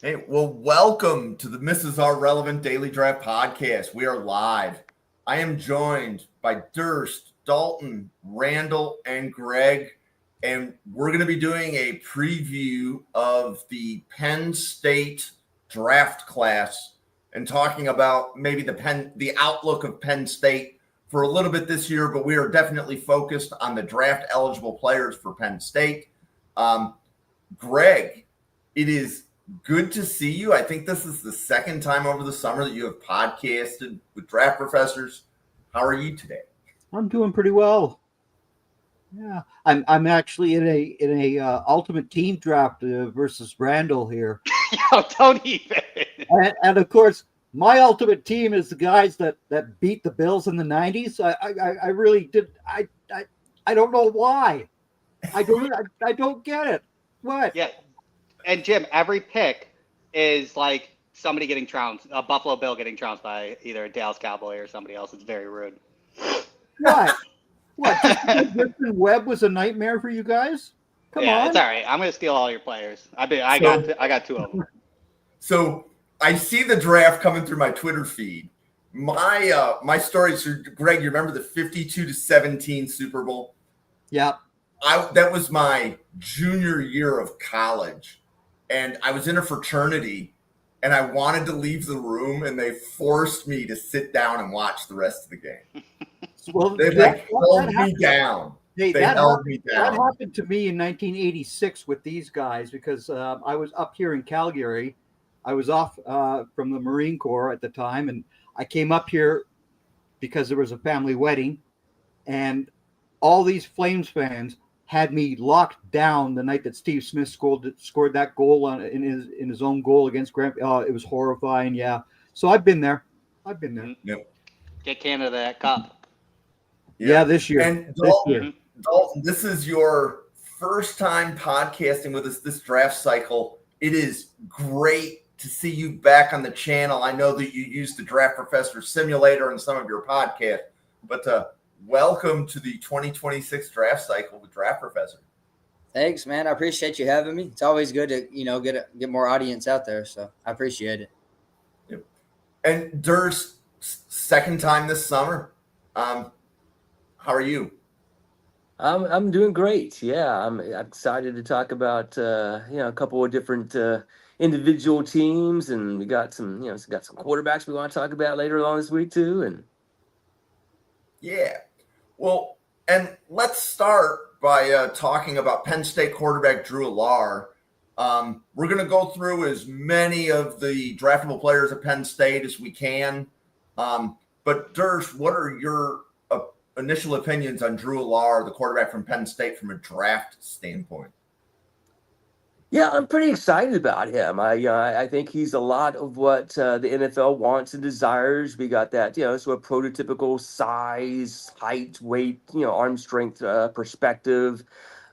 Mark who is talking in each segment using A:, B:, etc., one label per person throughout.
A: Hey, well, welcome to the Mrs. R Relevant Daily Draft Podcast. We are live. I am joined by Durst, Dalton, Randall, and Greg, and we're going to be doing a preview of the Penn State draft class and talking about maybe the outlook of Penn State for a little bit this year, but we are definitely focused on the draft eligible players for Penn State. Greg, it is good to see you. I think this is the second time over the summer that you have podcasted with draft professors. How are you today?
B: I'm doing pretty well. Yeah, I'm actually in a ultimate team draft versus Randall here.
C: Yo, don't even.
B: And of course, my ultimate team is the guys that beat the Bills in the '90s. I really did. I don't know why. I don't get it. What?
C: Yeah. And Jim, every pick is like somebody getting trounced, a Buffalo Bill getting trounced by either a Dallas Cowboy or somebody else. It's very rude.
B: What? Just Griffin Webb was a nightmare for you guys? Come on.
C: It's all right. I'm going to steal all your players. I got two of them.
A: So I see the draft coming through my Twitter feed. My stories are, Greg, you remember the 52-17 Super Bowl?
B: Yeah.
A: That was my junior year of college. And I was in a fraternity, and I wanted to leave the room, and they forced me to sit down and watch the rest of the game.
B: Well,
A: They held me down.
B: Hey,
A: They held me down.
B: That happened to me in 1986 with these guys because I was up here in Calgary. I was off from the Marine Corps at the time, and I came up here because there was a family wedding, and all these Flames fans had me locked down the night that Steve Smith scored that goal in his own goal against Grant. It was horrifying. Yeah. So I've been there.
A: Yep.
C: Get Canada that cup.
B: Yeah, this year.
A: And Dalton, this is your first time podcasting with us this draft cycle. It is great to see you back on the channel. I know that you use the Draft Professor Simulator in some of your podcasts, but welcome to the 2026 draft cycle with Draft Professor.
D: Thanks, man. I appreciate you having me. It's always good to, get more audience out there. So I appreciate it.
A: Yep. And Durst, second time this summer. How are you?
E: I'm doing great. Yeah, I'm excited to talk about a couple of different individual teams, and we got some quarterbacks we want to talk about later on this week too. And
A: yeah. Well, and let's start by talking about Penn State quarterback Drew Allar. We're going to go through as many of the draftable players at Penn State as we can. But Durst, what are your initial opinions on Drew Allar, the quarterback from Penn State, from a draft standpoint?
E: yeah, I'm pretty excited about him. I think he's a lot of what the NFL wants and desires. We got that sort of prototypical size, height, weight, arm strength perspective.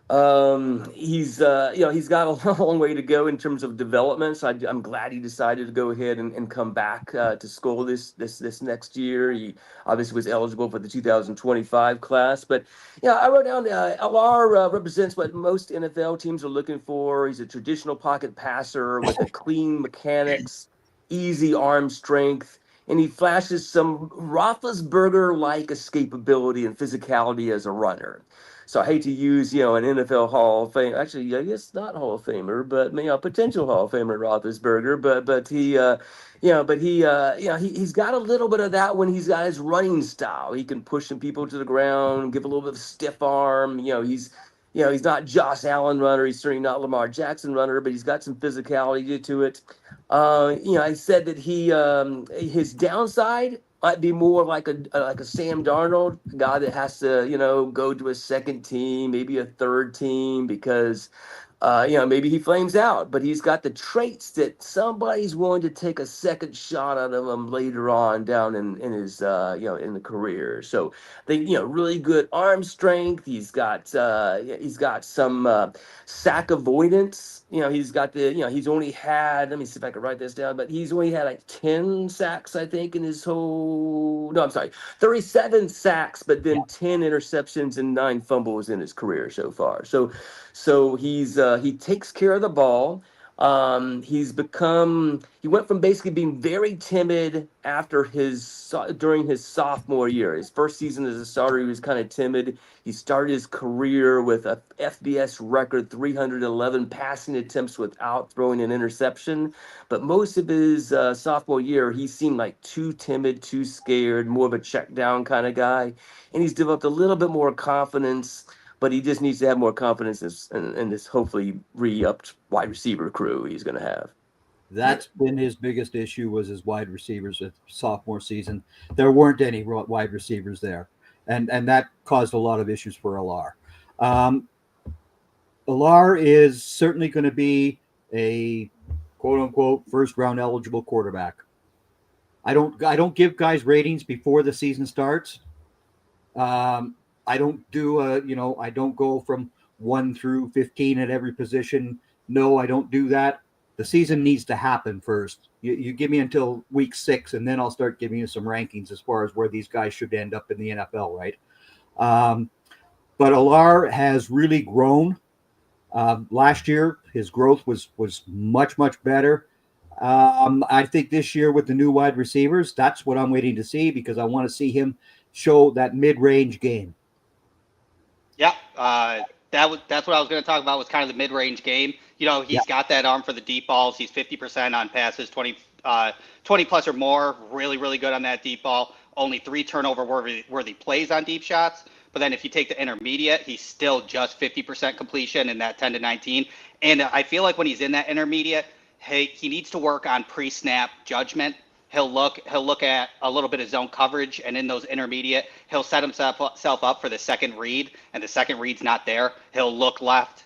E: He's got a long way to go in terms of development. So I'm glad he decided to go ahead and come back to school this next year. He obviously was eligible for the 2025 class, but I wrote down Allar represents what most NFL teams are looking for. He's a traditional pocket passer with a clean mechanics, easy arm strength, and he flashes some Roethlisberger-like escapability and physicality as a runner. So I hate to use, an NFL Hall of Fame. Actually, I guess not Hall of Famer, but potential Hall of Famer Roethlisberger. He's got a little bit of that when he's got his running style. He can push some people to the ground, give a little bit of stiff arm. He's not Josh Allen runner. He's certainly not Lamar Jackson runner, but he's got some physicality to it. I said that his downside might be more like a Sam Darnold, a guy that has to, go to a second team, maybe a third team, because, maybe he flames out. But he's got the traits that somebody's willing to take a second shot at him later on down in his, in the career. So I think, really good arm strength. He's got some sack avoidance. He's got he's only had, let me see if I can write this down, but he's only had like 10 sacks, I think, in his whole, no, I'm sorry, 37 sacks, but then 10 interceptions and 9 fumbles in his career so far. So he takes care of the ball. He went from basically being very timid during his sophomore year. His first season as a starter, he was kind of timid. He started his career with a FBS record 311 passing attempts without throwing an interception. But most of his sophomore year, he seemed like too timid, too scared, more of a check down kind of guy. And he's developed a little bit more confidence, but he just needs to have more confidence in this hopefully re-upped wide receiver crew he's going to have.
B: That's been his biggest issue, was his wide receivers at sophomore season. There weren't any wide receivers there, and that caused a lot of issues for Allar. Allar is certainly going to be a quote-unquote first-round eligible quarterback. I don't give guys ratings before the season starts. I don't do I don't go from 1 through 15 at every position. No, I don't do that. The season needs to happen first. You give me until week 6, and then I'll start giving you some rankings as far as where these guys should end up in the NFL, right? But Allar has really grown. Last year, his growth was much, much better. I think this year with the new wide receivers, that's what I'm waiting to see, because I want to see him show that mid-range game.
C: Yeah, that's what I was going to talk about, was kind of the mid-range game. He's got that arm for the deep balls. He's 50% on passes, 20 plus or more. Really, really good on that deep ball. Only 3 turnover-worthy plays on deep shots. But then if you take the intermediate, he's still just 50% completion in that 10 to 19. And I feel like when he's in that intermediate, he needs to work on pre-snap judgment. He'll look at a little bit of zone coverage, and in those intermediate, he'll set himself up for the second read, and the second read's not there. He'll look left,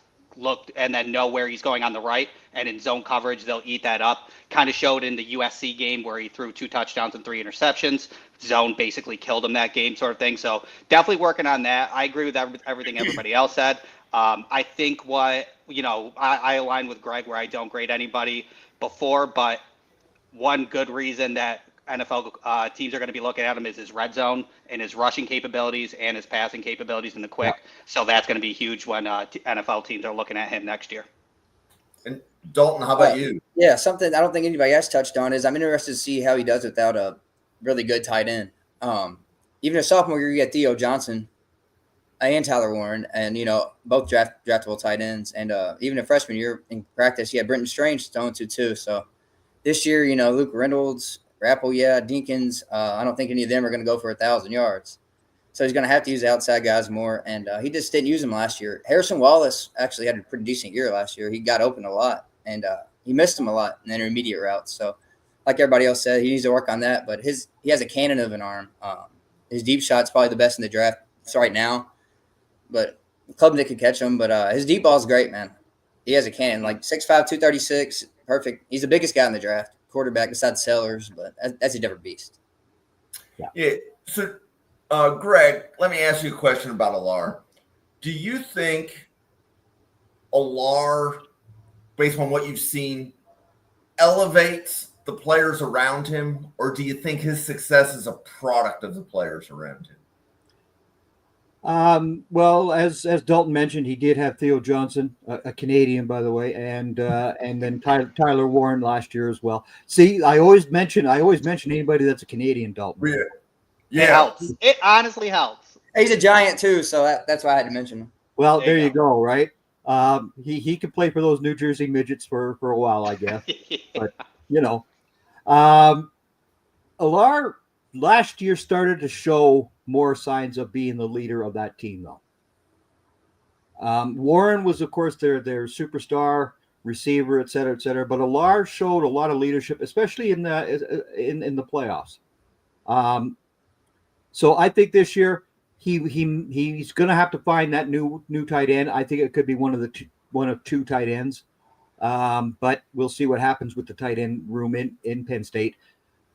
C: and then know where he's going on the right, and in zone coverage, they'll eat that up. Kind of showed in the USC game where he threw 2 touchdowns and 3 interceptions. Zone basically killed him that game, sort of thing. So definitely working on that. I agree with everything everybody else said. I think I align with Greg where I don't grade anybody before, but one good reason that NFL teams are going to be looking at him is his red zone and his rushing capabilities and his passing capabilities in the quick. Yeah. So that's going to be huge when NFL teams are looking at him next year.
A: And Dalton, how about you?
D: Yeah, something I don't think anybody else touched on is I'm interested to see how he does without a really good tight end. Even a sophomore year, you get Theo Johnson and Tyler Warren, and both draftable tight ends. And even a freshman year in practice, you had Brenton Strange thrown to too. So this year, Luke Reynolds, Rappleyea, Dinkins, I don't think any of them are going to go for 1,000 yards. So he's going to have to use the outside guys more, and he just didn't use them last year. Harrison Wallace actually had a pretty decent year last year. He got open a lot, and he missed them a lot in the intermediate routes. So like everybody else said, he needs to work on that. But he has a cannon of an arm. His deep shot's probably the best in the draft right now. But Klubnik could catch him. But his deep ball's great, man. He has a cannon, like 6'5", 236. Perfect. He's the biggest guy in the draft, quarterback besides Sellers, but that's a different beast.
A: Yeah. So, Greg, let me ask you a question about Allar. Do you think Allar, based on what you've seen, elevates the players around him, or do you think his success is a product of the players around him?
B: Well, as Dalton mentioned, he did have Theo Johnson, a Canadian, by the way, and then Tyler Warren last year as well. See, I always mention anybody that's a Canadian, Dalton.
A: Yeah.
C: It helps. It honestly helps.
D: He's a giant too, so that's why I had to mention him.
B: Well, there you go, right? He could play for those New Jersey midgets for a while, I guess. But Allar last year started to show more signs of being the leader of that team, though. Warren was, of course, their superstar receiver, et cetera, et cetera. But Allar showed a lot of leadership, especially in the playoffs. So I think this year he's going to have to find that new tight end. I think it could be one of 2 tight ends. But we'll see what happens with the tight end room in Penn State.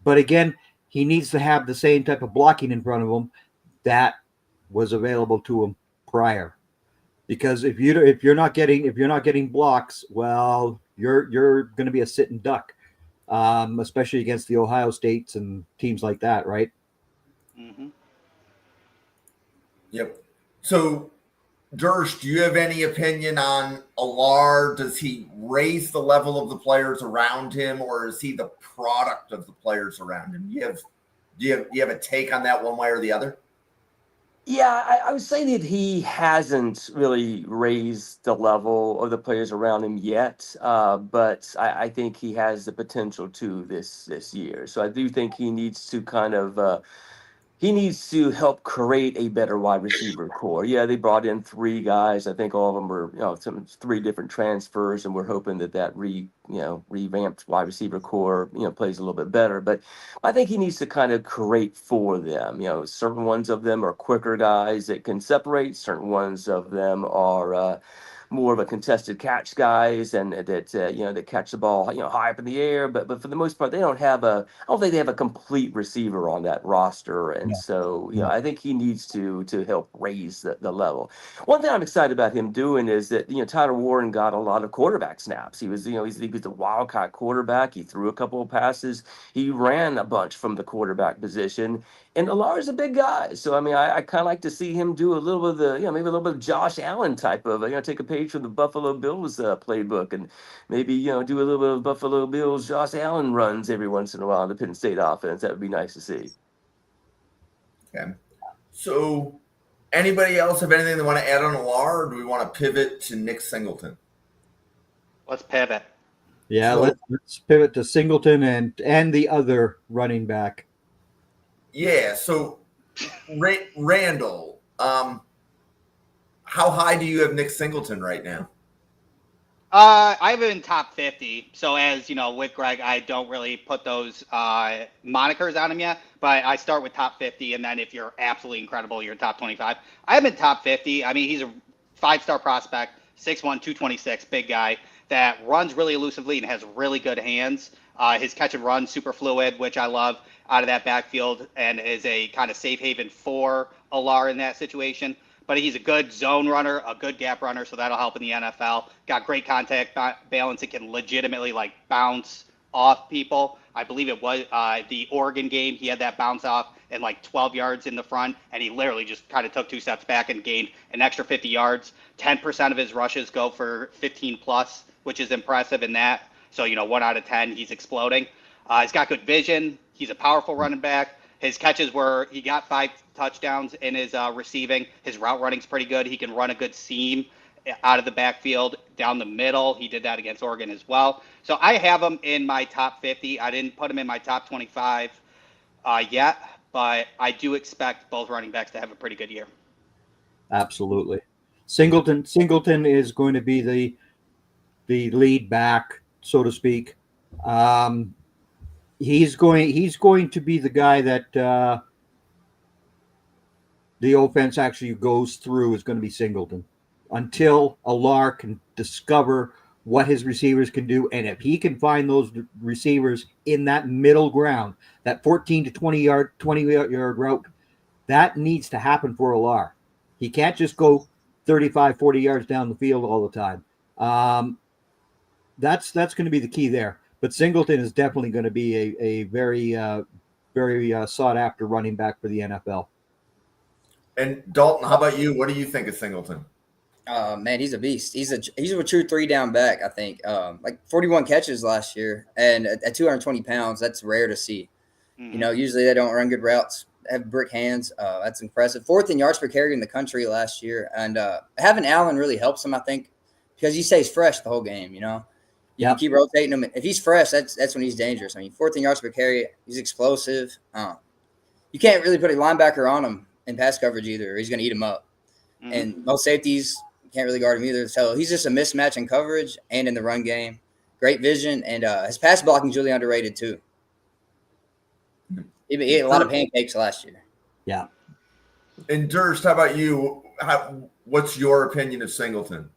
B: But again, he needs to have the same type of blocking in front of him that was available to him prior. Because if you're not getting blocks, well, you're going to be a sitting duck, especially against the Ohio States and teams like that, right?
C: Mm-hmm.
A: Yep. So Durst, do you have any opinion on Allar? Does he raise the level of the players around him, or is he the product of the players around him? Do you have a take on that one way or the other?
E: Yeah, I would say that he hasn't really raised the level of the players around him yet, but I think he has the potential to this year. So I do think he needs to he needs to help create a better wide receiver core. Yeah, they brought in three guys. I think all of them were, three different transfers, and we're hoping that revamped wide receiver core, plays a little bit better. But I think he needs to kind of create for them. Certain ones of them are quicker guys that can separate. Certain ones of them are more of a contested catch guys, and that catch the ball high up in the air. But for the most part, they don't have I don't think they have a complete receiver on that roster, and
B: Yeah.
E: so
B: Yeah.
E: I think he needs to help raise the level. One thing I'm excited about him doing is that Tyler Warren got a lot of quarterback snaps. He was he was the wildcat quarterback. He threw a couple of passes. He ran a bunch from the quarterback position. And Allar's a big guy, so I mean, I kind of like to see him do a little bit of the, maybe a little bit of Josh Allen type of, take a page from the Buffalo Bills playbook, and maybe do a little bit of Buffalo Bills Josh Allen runs every once in a while in the Penn State offense. That would be nice to see.
A: Okay. So, anybody else have anything they want to add on Allar, or do we want to pivot to Nick Singleton?
C: Let's pivot.
B: Yeah,
A: So-
B: let's pivot to Singleton and the other running back.
A: Yeah. So, Randall, how high do you have Nick Singleton right now?
C: I have him in top 50. So as you know, with Greg, I don't really put those monikers on him yet. But I start with top 50, and then if you're absolutely incredible, you're top 25. I have him in top 50. I mean, he's a 5-star prospect, 6'1", 226, big guy that runs really elusively and has really good hands. His catch and run super fluid, which I love out of that backfield, and is a kind of safe haven for Allar in that situation. But he's a good zone runner, a good gap runner, so that'll help in the NFL. Got great contact balance. It can legitimately bounce off people. I believe it was the Oregon game. He had that bounce off and 12 yards in the front, and he literally just kind of took 2 steps back and gained an extra 50 yards. 10% of his rushes go for 15 plus, which is impressive in that. So 1 out of 10, he's exploding. He's got good vision. He's a powerful running back. His catches he got 5 touchdowns in his receiving. His route running's pretty good. He can run a good seam out of the backfield down the middle. He did that against Oregon as well. So I have him in my top 50. I didn't put him in my top 25 yet, but I do expect both running backs to have a pretty good year.
B: Absolutely. Singleton is going to be the lead back, so to speak. He's going to be the guy that the offense actually goes through, is going to be Singleton until Allar can discover what his receivers can do. And if he can find those receivers in that middle ground, that 14 to 20 yard route, that needs to happen for Allar. He can't just go 35, 40 yards down the field all the time. That's going to be the key there. But Singleton is definitely going to be a very sought after running back for the NFL.
A: And Dalton, how about you? What do you think of Singleton?
D: Man, he's a beast. He's a true 3-down back, I think. 41 catches last year, and at 220 pounds, that's rare to see.
C: Mm-hmm.
D: Usually they don't run good routes, have brick hands. That's impressive. 4th in yards per carry in the country last year, and having Allen really helps him, I think, because he stays fresh the whole game. You can keep rotating him. If he's fresh, that's when he's dangerous. I mean, 4th in yards per carry, he's explosive. You can't really put a linebacker on him in pass coverage either, or he's going to eat him up.
C: Mm-hmm.
D: And most safeties can't really guard him either. So he's just a mismatch in coverage and in the run game. Great vision, and his pass blocking is really underrated too. He ate a lot of pancakes last year.
B: Yeah.
A: And Durst, how about you? What's your opinion of Singleton?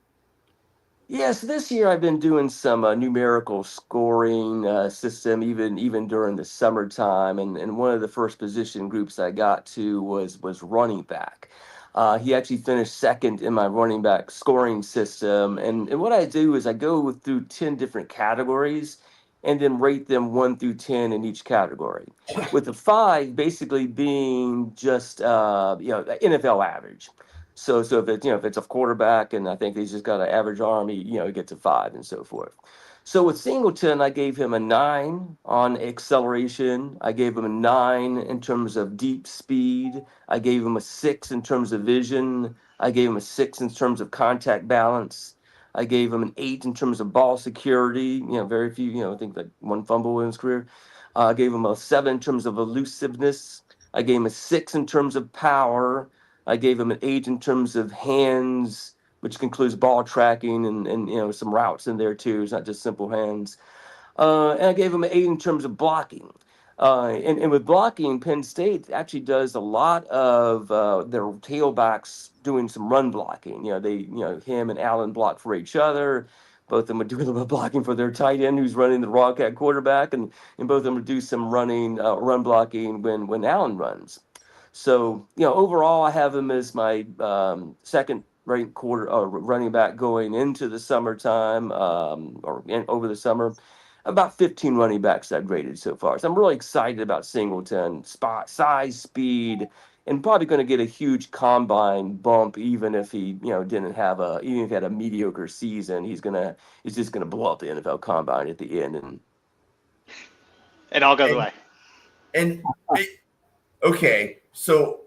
E: Yeah, so this year I've been doing some numerical scoring system, even during the summertime, and one of the first position groups I got to was running back. He actually finished second in my running back scoring system, and what I do is I go through 10 different categories and then rate them 1 through 10 in each category, with the 5 basically being just NFL average. So if it's a quarterback, and I think he's just got an average arm, he gets a 5 and so forth. So with Singleton, I gave him a 9 on acceleration. I gave him a 9 in terms of deep speed. I gave him a 6 in terms of vision. I gave him a 6 in terms of contact balance. I gave him an 8 in terms of ball security. Very few, I think like 1 fumble in his career. I gave him a 7 in terms of elusiveness. I gave him a 6 in terms of power. I gave him an 8 in terms of hands, which includes ball tracking and some routes in there too. It's not just simple hands. And I gave him an 8 in terms of blocking. And with blocking, Penn State actually does a lot of their tailbacks doing some run blocking. Him and Allen block for each other. Both of them would do a little bit of blocking for their tight end who's running the Wildcat quarterback, and both of them would do some run blocking when Allen runs. So, overall, I have him as my second ranked running back going into the summertime over the summer. About 15 running backs I've graded so far. So I'm really excited about Singleton, size, speed, and probably going to get a huge combine bump, even if he, even if he had a mediocre season. He's just gonna blow up the NFL combine at the end, and
C: it all goes away.
A: Okay, so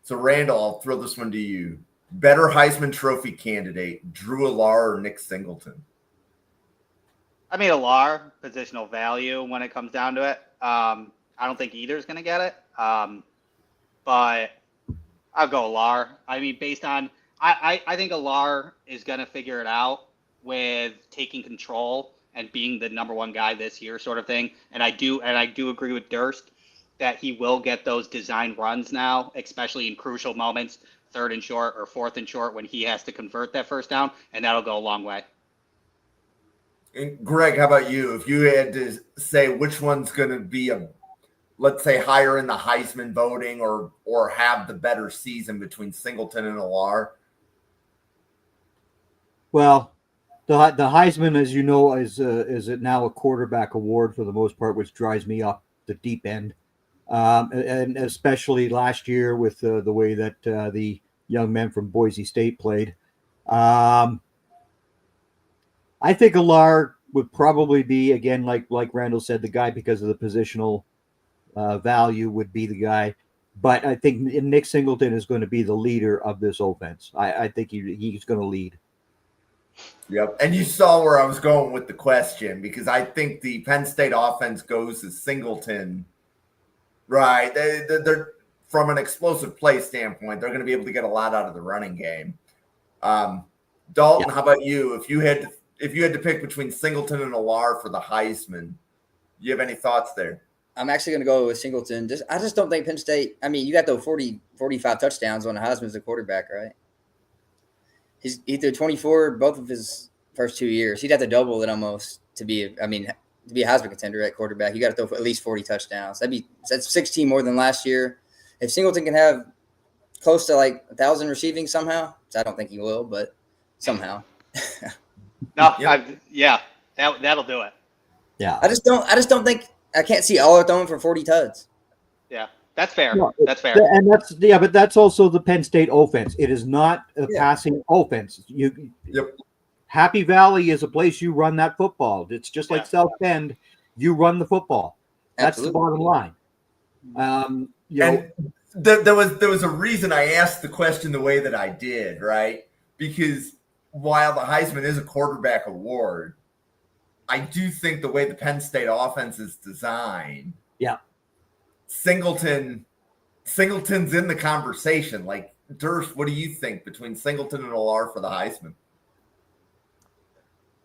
A: Randall, I'll throw this one to you. Better Heisman Trophy candidate, Drew Allar or Nick Singleton?
C: I mean, Allar, positional value when it comes down to it. I don't think either is going to get it. But I'll go Allar. I mean, based on I think Allar is going to figure it out with taking control and being the number 1 guy this year, sort of thing. And I do agree with Durst that he will get those design runs now, especially in crucial moments, 3rd and short or 4th and short, when he has to convert that first down, and that'll go a long way.
A: And Greg, how about you? If you had to say which one's going to be let's say, higher in the Heisman voting or have the better season between Singleton and Allar?
B: Well, the Heisman, as you know, is now a quarterback award for the most part, which drives me up the deep end. And especially last year with the way that the young men from Boise State played. I think Allar would probably be, again, like Randall said, the guy because of the positional value would be the guy. But I think Nick Singleton is going to be the leader of this offense. I think he's going to lead.
A: Yep. And you saw where I was going with the question, because I think the Penn State offense goes as Singleton. Right. They're from an explosive play standpoint, they're going to be able to get a lot out of the running game. Dalton, How about you? If you had to pick between Singleton and Allar for the Heisman, do you have any thoughts there?
D: I'm actually going to go with Singleton. I just don't think Penn State – I mean, you got those 45 touchdowns on Heisman as a quarterback, right? He threw 24 both of his first 2 years. He'd have to double it almost to be a Heisman contender at quarterback. You got to throw for at least 40 touchdowns. That's 16 more than last year. If Singleton can have close to like 1,000 receiving somehow, which I don't think he will, but somehow.
C: That'll do it.
B: Yeah.
D: I just don't think – I can't see Allar throwing for 40 tuds.
C: Yeah, that's fair.
B: No,
C: that's fair.
B: And but that's also the Penn State offense. It is not a passing offense. Happy Valley is a place you run that football. It's just like South Bend. You run the football. That's the bottom line.
A: There was a reason I asked the question the way that I did, right? Because while the Heisman is a quarterback award, I do think the way the Penn State offense is designed, Singleton's in the conversation. Like, Durst, what do you think between Singleton and Allar for the Heisman?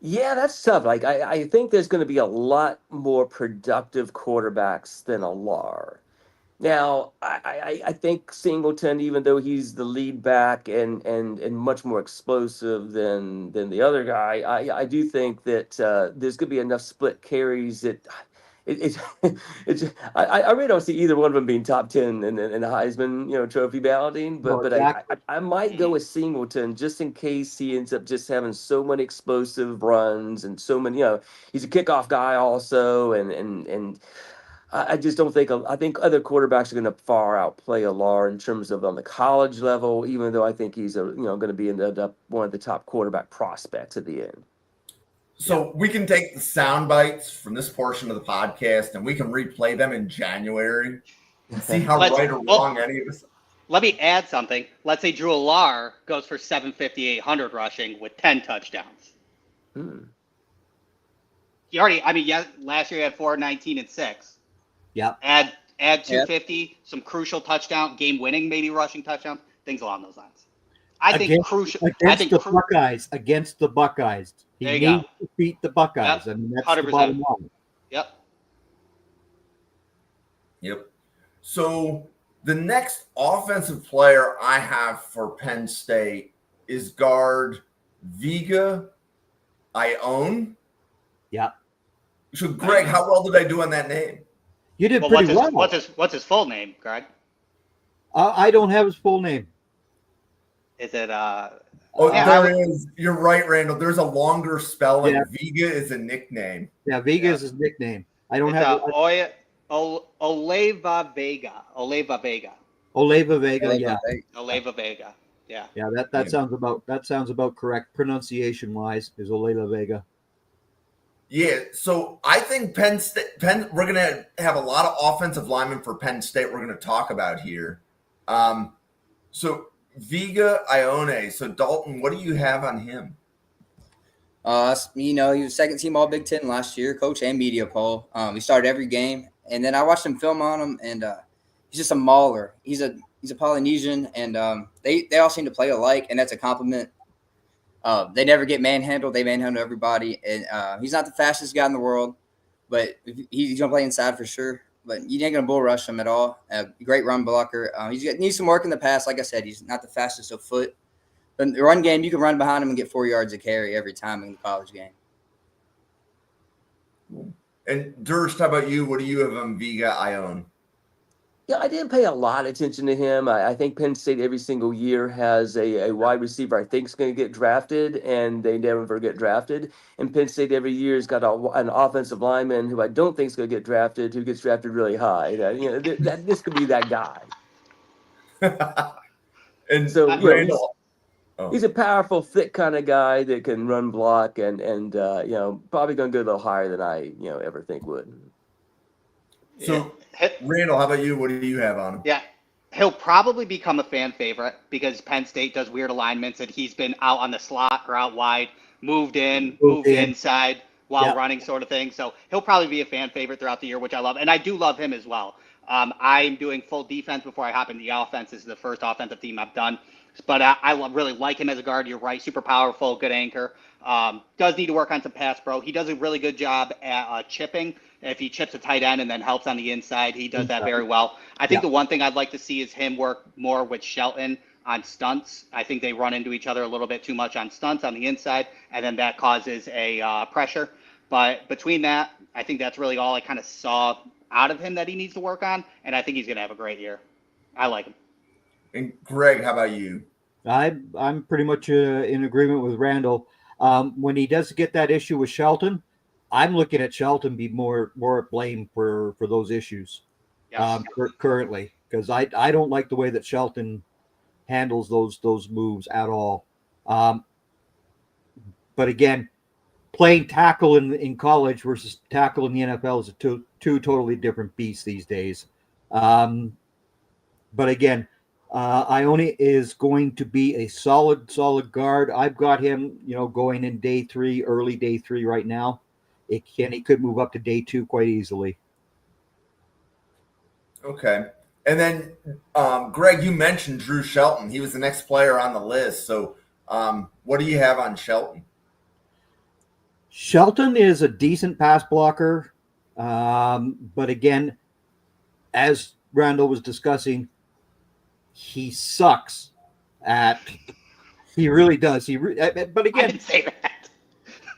E: Yeah, that's tough. Like, I think there's going to be a lot more productive quarterbacks than Allar. Now, I think Singleton, even though he's the lead back and much more explosive than the other guy, I do think that there's going to be enough split carries that I really don't see either one of them being top 10 in the Heisman trophy balloting. But I might go with Singleton just in case he ends up just having so many explosive runs and so many. He's a kickoff guy also, and I just don't think. I think other quarterbacks are going to far outplay Allar in terms of on the college level. Even though I think he's going to be in one of the top quarterback prospects at the end.
A: So we can take the sound bites from this portion of the podcast and we can replay them in January and see how right or wrong any of us.
C: Let me add something. Let's say Drew Allar goes for 750, 800 rushing with 10 touchdowns. He already, last year he had 419 and 6.
B: Yeah.
C: Add 250, some crucial touchdown, game winning, maybe rushing touchdown, things along those lines.
B: Against the Buckeyes. He needs to beat the Buckeyes.
C: Yep.
B: I mean, that's
C: 100%.
B: the bottom line.
A: Yep. So the next offensive player I have for Penn State is guard Vega Ioane.
B: Yeah.
A: So, Greg, how well did I do on that name?
B: You did pretty well.
C: What's his full name, Greg?
B: I don't have his full name.
C: Is it
A: there is. You're right, Randall. There's a longer spelling.
B: Yeah.
A: Vega is a nickname.
B: Yeah, Vega is his nickname. I don't have
C: Oleva Vega.
B: Oleva Vega. Yeah.
C: Oleva Vega. Yeah.
B: Yeah, that sounds about correct pronunciation wise. Is Oleva Vega.
A: Yeah, so I think Penn State. We're going to have a lot of offensive linemen for Penn State. We're going to talk about here. So Vega Ioane. So Dalton, what do you have on him?
D: He was second team All Big Ten last year, coach and media poll. He started every game, and then I watched him film on him, and he's just a mauler. He's a Polynesian, and they all seem to play alike, and that's a compliment. They never get manhandled. They manhandle everybody. And he's not the fastest guy in the world, but he's going to play inside for sure. But you ain't going to bull rush him at all. Great run blocker. He needs some work in the pass. Like I said, he's not the fastest of foot. But in the run game, you can run behind him and get 4 yards of carry every time in the college game.
A: And Durst, how about you? What do you have on Vega Ioane?
E: Yeah, I didn't pay a lot of attention to him. I think Penn State every single year has a wide receiver I think is going to get drafted, and they never get drafted. And Penn State every year has got an offensive lineman who I don't think is going to get drafted, who gets drafted really high. This could be that guy.
A: And
E: so
A: Randall,
E: he's a powerful, thick kind of guy that can run block, and probably going to go a little higher than I ever think would.
A: So, Randall, how about you? What do you have on him?
C: Yeah, he'll probably become a fan favorite because Penn State does weird alignments, and he's been out on the slot or out wide, moved inside while running, sort of thing. So he'll probably be a fan favorite throughout the year, which I love, and I do love him as well. I'm doing full defense before I hop into the offense. This is the first offensive team I've done, but I really like him as a guard. You're right, super powerful, good anchor. Does need to work on some pass pro. He does a really good job at chipping. If he chips a tight end and then helps on the inside, he does that very well. I think the one thing I'd like to see is him work more with Shelton on stunts. I think they run into each other a little bit too much on stunts on the inside, and then that causes a pressure. But between that, I think that's really all I kind of saw out of him that he needs to work on, and I think he's going to have a great year. I like him.
A: And Greg, how about you?
B: I'm pretty much in agreement with Randall. When he does get that issue with Shelton, I'm looking at Shelton be more at blame for those issues currently, because I don't like the way that Shelton handles those moves at all. But again, playing tackle in college versus tackle in the NFL is two totally different beasts these days. But again, Ioane is going to be a solid guard. I've got him, going in early day three right now. He could move up to day 2 quite easily.
A: Okay. And then, Greg, you mentioned Drew Shelton. He was the next player on the list. So what do you have on Shelton?
B: Shelton is a decent pass blocker. But again, as Randall was discussing, he sucks he really does. But again,
C: I didn't say that.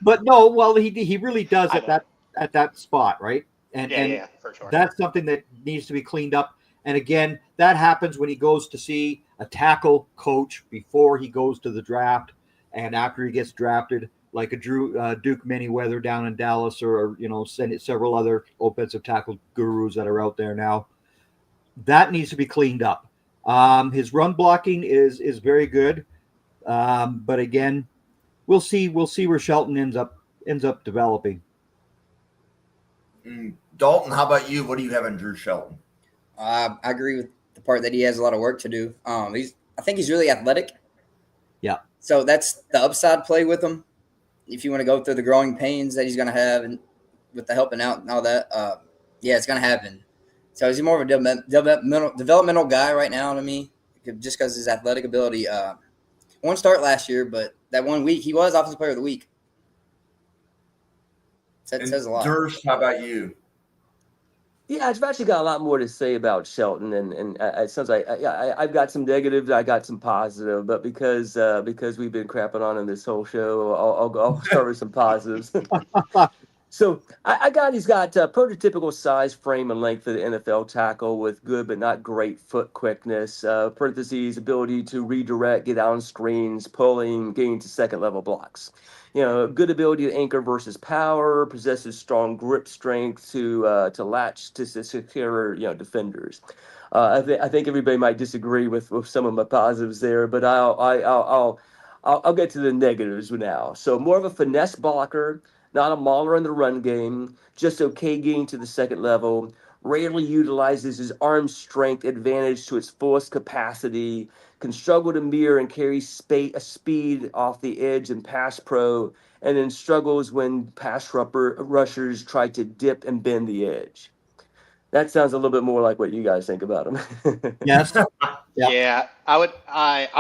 B: But no, well, he really does at that spot, right? And
C: for sure.
B: That's something that needs to be cleaned up. And again, that happens when he goes to see a tackle coach before he goes to the draft and after he gets drafted. like a Duke Manyweather down in Dallas, or several other offensive tackle gurus that are out there now. That needs to be cleaned up. His run blocking is very good, but again, we'll see where Shelton ends up developing.
A: Dalton, how about you? What do you have on Drew Shelton?
D: I agree with the part that he has a lot of work to do. I think he's really athletic.
B: Yeah.
D: So that's the upside play with him. If you want to go through the growing pains that he's going to have, and with the helping out and all that, it's going to happen. So he's more of a developmental guy right now to me, just because of his athletic ability. One start last year, but that 1 week he was Offensive Player of the Week. That says a lot.
A: Durst, how about you?
E: Yeah, I've actually got a lot more to say about Shelton, and it sounds like I've got some negatives, I got some positive, but because we've been crapping on him this whole show, I'll start with some positives. So he's got prototypical size, frame, and length of the NFL tackle with good but not great foot quickness. Parentheses, ability to redirect, get on screens, pulling, getting to second level blocks. Good ability to anchor versus power, possesses strong grip strength to latch to secure defenders. I think everybody might disagree with some of my positives there, but I'll get to the negatives now. So more of a finesse blocker. Not a mauler in the run game, just okay getting to the second level, rarely utilizes his arm strength advantage to its fullest capacity, can struggle to mirror and carry speed off the edge in pass pro, and then struggles when pass rushers try to dip and bend the edge. That sounds a little bit more like what you guys think about him.
B: Yes.
C: Yeah, I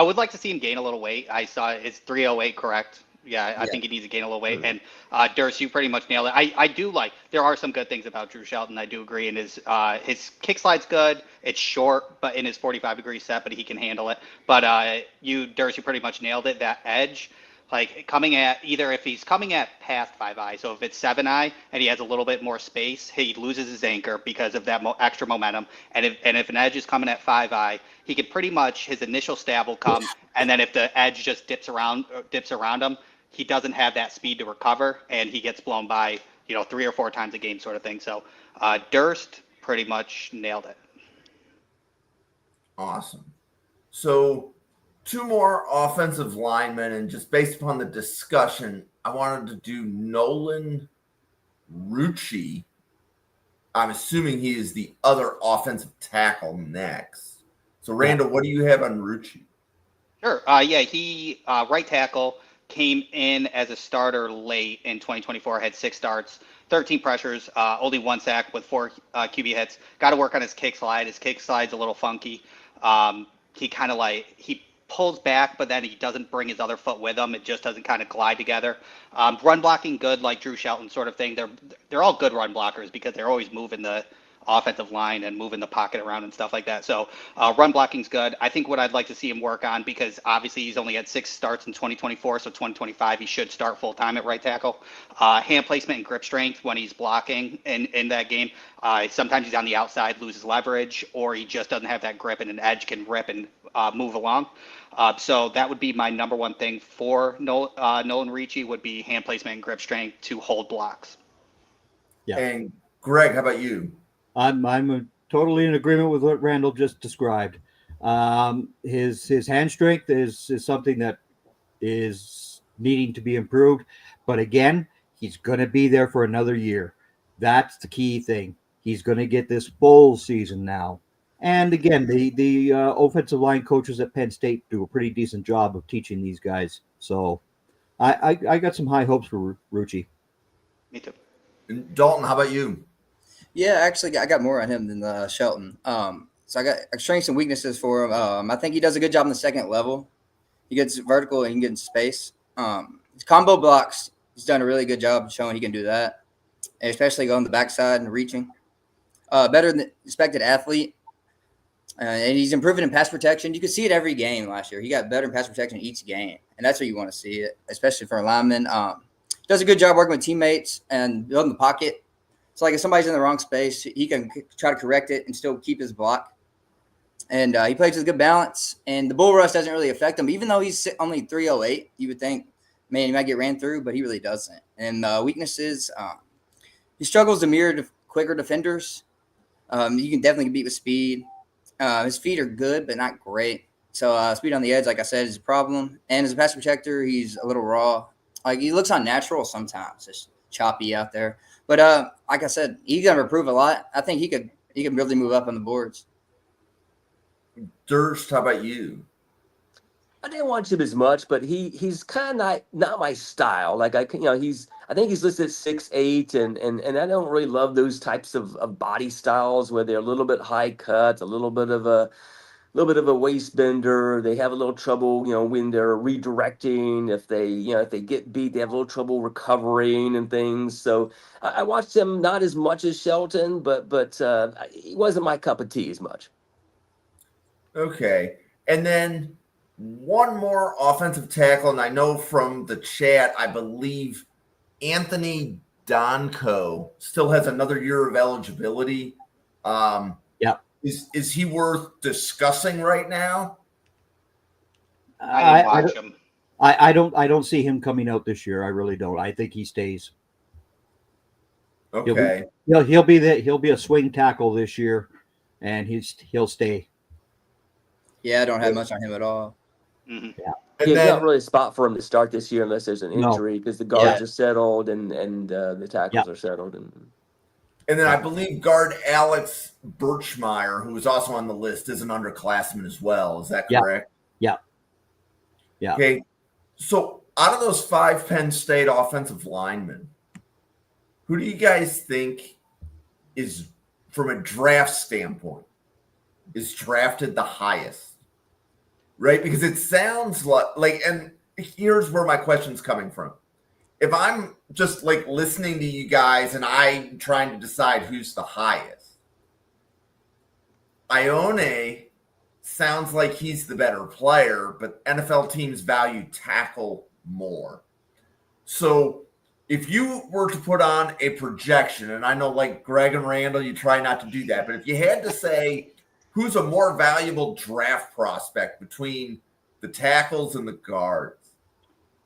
C: would like to see him gain a little weight. I saw it's 308, correct? Yeah, I think he needs to gain a little weight. And Durst, you pretty much nailed it. I do there are some good things about Drew Shelton. I do agree. And his kick slide's good. It's short, but in his 45-degree set, but he can handle it. But Durst, you pretty much nailed it. That edge, coming at if he's coming at past 5-eye, so if it's 7-eye and he has a little bit more space, he loses his anchor because of that extra momentum. And if an edge is coming at 5-eye, he could pretty much, his initial stab will come, and then if the edge just dips around him, he doesn't have that speed to recover, and he gets blown by 3 or 4 times a game, sort of thing. So Durst pretty much nailed it.
A: Awesome. So 2 more offensive linemen, and just based upon the discussion, I wanted to do Nolan, Rucci. I'm assuming he is the other offensive tackle next. So Randall, what do you have on Rucci?
C: Sure. He right tackle. Came in as a starter late in 2024, had 6 starts, 13 pressures, only 1 sack with 4 QB hits. Got to work on his kick slide. His kick slide's a little funky. He kind of he pulls back, but then he doesn't bring his other foot with him. It just doesn't kind of glide together. Run blocking good, like Drew Shelton sort of thing. They're all good run blockers because they're always moving the offensive line and moving the pocket around and stuff like that. So run blocking's good. I think what I'd like to see him work on, because obviously he's only had 6 starts in 2024, so 2025 he should start full time at right tackle. Hand placement and grip strength when he's blocking in that game. Sometimes he's on the outside, loses leverage, or he just doesn't have that grip, and an edge can rip and move along. So that would be my number one thing for Nolan Ricci, would be hand placement and grip strength to hold blocks.
B: Yeah.
A: And Greg, how about you?
B: I'm totally in agreement with what Randall just described. His hand strength is something that is needing to be improved, but again, he's going to be there for another year. That's the key thing. He's going to get this full season now. And again, the offensive line coaches at Penn State do a pretty decent job of teaching these guys. So I got some high hopes for Rucci.
C: Me too.
A: And Dalton, how about you?
D: Yeah, actually, I got more on him than Shelton. So I got strengths and weaknesses for him. I think he does a good job on the second level. He gets vertical and he can get in space. His combo blocks, he's done a really good job showing he can do that, and especially going the backside and reaching. Better than expected athlete. And he's improving in pass protection. You could see it every game last year. He got better in pass protection each game, and that's what you want to see, especially for a lineman. Does a good job working with teammates and building the pocket. So, if somebody's in the wrong space, he can try to correct it and still keep his block. And he plays with good balance. And the bull rush doesn't really affect him. Even though he's only 308, you would think man, he might get ran through, but he really doesn't. And weaknesses, he struggles to mirror quicker defenders. You can definitely beat with speed. His feet are good, but not great. So speed on the edge, like I said, is a problem. And as a pass protector, he's a little raw. Like, he looks unnatural sometimes, just choppy out there. But like I said, he's gonna improve a lot. I think he can really move up on the boards.
A: Durst, how about you?
E: I didn't watch him as much, but he's kind of not my style. Like, I think he's listed at 6'8", and I don't really love those types of body styles where they're a little bit high cut, a little bit of a waist bender. They have a little trouble, when they're redirecting. If they get beat, they have a little trouble recovering and things. So I watched him not as much as Shelton, but he wasn't my cup of tea as much.
A: Okay. And then one more offensive tackle, and I know from the chat, I believe Anthony Donko still has another year of eligibility.
B: Yeah.
A: Is he worth discussing right now?
C: I didn't watch him.
B: I don't see him coming out this year. I really don't. I think he stays.
A: Okay.
B: He'll be a swing tackle this year, and he'll stay.
D: Yeah, I don't have much on him at all.
C: Mm-hmm.
B: Yeah.
A: And
E: There's
A: then,
E: not really a spot for him to start this year unless there's an injury, because the guards are settled and the tackles are settled. And
A: then I believe guard Alex Birchmeier, who is also on the list, is an underclassman as well. Is that correct?
B: Yeah.
A: Okay. So out of those 5 Penn State offensive linemen, who do you guys think is, from a draft standpoint, is drafted the highest? Right? Because it sounds like, and here's where my question's coming from. If I'm just like listening to you guys and I'm trying to decide who's the highest, Ioane sounds like he's the better player, but NFL teams value tackle more. So if you were to put on a projection, and I know like Greg and Randall, you try not to do that, but if you had to say who's a more valuable draft prospect between the tackles and the guards?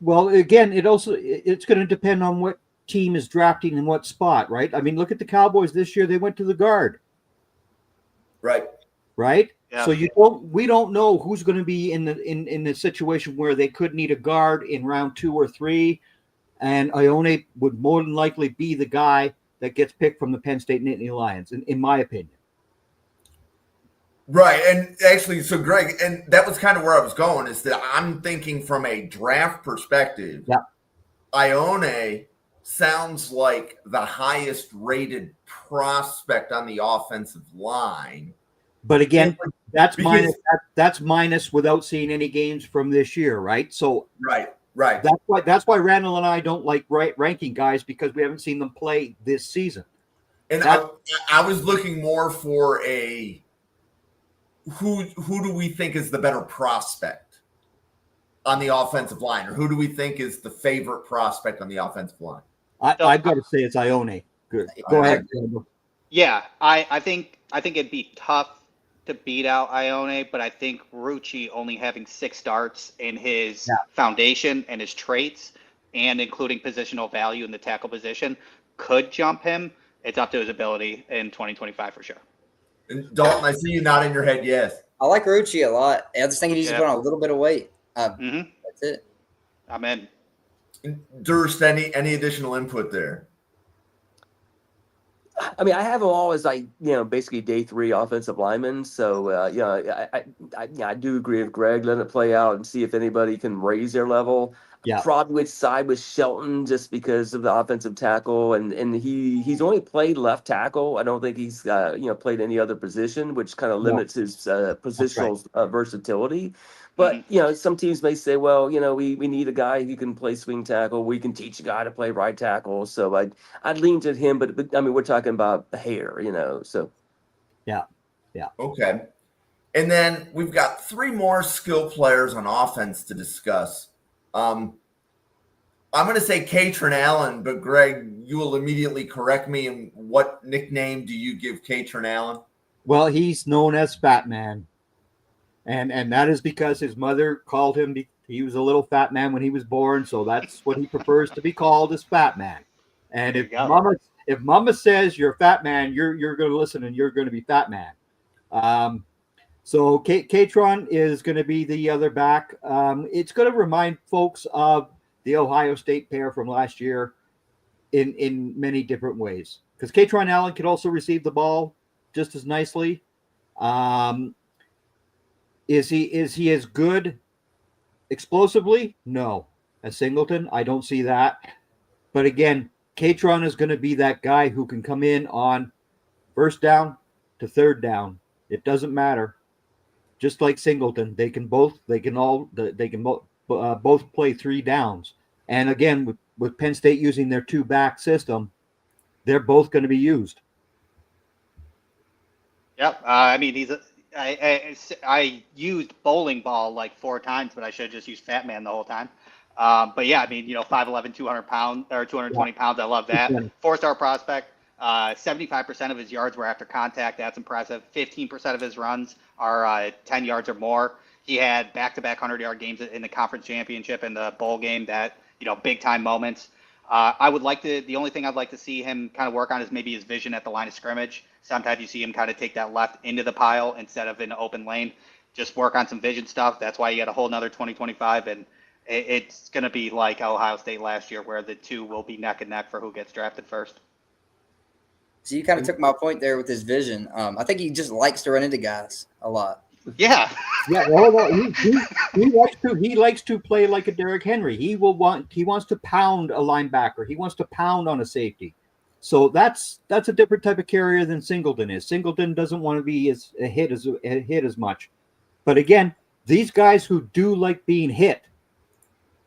B: Well, again, it's going to depend on what team is drafting in what spot, right? I mean, look at the Cowboys this year; they went to the guard,
A: Right.
C: Yeah.
B: So we don't know who's going to be in the situation where they could need a guard in round 2 or 3, and Ioane would more than likely be the guy that gets picked from the Penn State Nittany Lions, in my opinion.
A: Right. And actually, so Greg, and that was kind of where I was going, is that I'm thinking from a draft perspective, Ioane sounds like the highest rated prospect on the offensive line.
B: But again, that's minus without seeing any games from this year, right? So
A: Right.
B: That's why Randall and I don't like ranking guys, because we haven't seen them play this season.
A: And I was looking more for a who do we think is the better prospect on the offensive line, or who do we think is the favorite prospect on the offensive line?
B: I've got to say it's Ioane. Good. Go ahead, Randall.
C: Yeah, I think it'd be tough to beat out Ioane, but I think Rucci only having 6 starts in his foundation and his traits, and including positional value in the tackle position, could jump him. It's up to his ability in 2025 for sure.
A: And Dalton, I see you nodding your head yes.
D: I like Rucci a lot. I just think he needs to put on a little bit of weight. That's it.
C: I'm in.
A: Durst, any additional input there?
E: I mean, I have them all as basically day 3 offensive linemen. So I do agree with Greg. Let it play out and see if anybody can raise their level.
B: Yeah.
E: Probably would side with Shelton just because of the offensive tackle, and he's only played left tackle. I don't think he's played any other position, which kind of limits his positional versatility. But some teams may say, well, we need a guy who can play swing tackle. We can teach a guy to play right tackle. So I'd lean to him. But I mean, we're talking about hair, So
B: yeah.
A: Okay. And then we've got 3 more skill players on offense to discuss. I'm going to say Kaytron Allen, but Greg, you will immediately correct me. And what nickname do you give Kaytron Allen?
B: Well, he's known as Fat Man, and that is because his mother called him He was a little fat man when he was born, so that's what he prefers to be called, as fat man. And
C: There
B: if
C: you go.
B: mama says you're a fat man, you're going to listen and you're going to be fat man. So Kaytron is going to be the other back. It's going to remind folks of the Ohio State pair from last year in many different ways, because Kaytron Allen could also receive the ball just as nicely. Is he as good explosively? No. As Singleton, I don't see that. But again, Kaytron is going to be that guy who can come in on first down to third down. It doesn't matter. Just like Singleton, they can both play 3 downs. And again, with Penn State using their 2-back system, they're both going to be used.
C: Yep. I mean, I used bowling ball like 4 times, but I should have just used fat man the whole time. But yeah, I mean, 5'11", 200 pounds or 220 pounds. I love that. 4-star prospect. 75% of his yards were after contact. That's impressive. 15% of his runs are 10 yards or more. He had back-to-back 100-yard games in the conference championship and the bowl game. That big time moments. The only thing I'd like to see him kind of work on is maybe his vision at the line of scrimmage. Sometimes you see him kind of take that left into the pile instead of in the open lane. Just work on some vision stuff. That's why you got a whole another 2025, and it's going to be like Ohio State last year, where the two will be neck and neck for who gets drafted first.
D: So you kind of took my point there with his vision. I think he just likes to run into guys a lot.
C: Yeah.
B: Yeah, well, he likes to play like a Derrick Henry. He wants to pound a linebacker. He wants to pound on a safety. So that's a different type of carrier than Singleton is. Singleton doesn't want to be hit as much. But again, these guys who do like being hit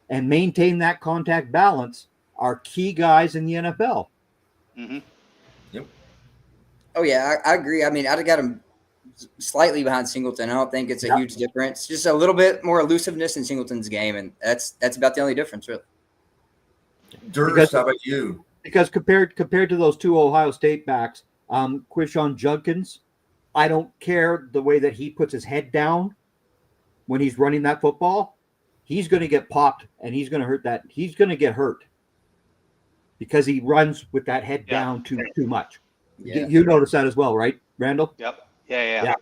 B: and maintain that contact balance are key guys in the NFL.
C: Mm-hmm.
A: Yep.
D: Oh yeah, I agree. I mean, I'd have got him slightly behind Singleton. I don't think it's a huge difference. Just a little bit more elusiveness in Singleton's game, and that's about the only difference, really.
A: Durst, how about you?
B: Because compared to those 2 Ohio State backs, Quishon Judkins, I don't care the way that he puts his head down when he's running that football. He's going to get popped, and he's going to hurt that. He's going to get hurt because he runs with that head down too much.
D: Yeah.
B: You notice that as well, right, Randall?
C: Yep. Yeah.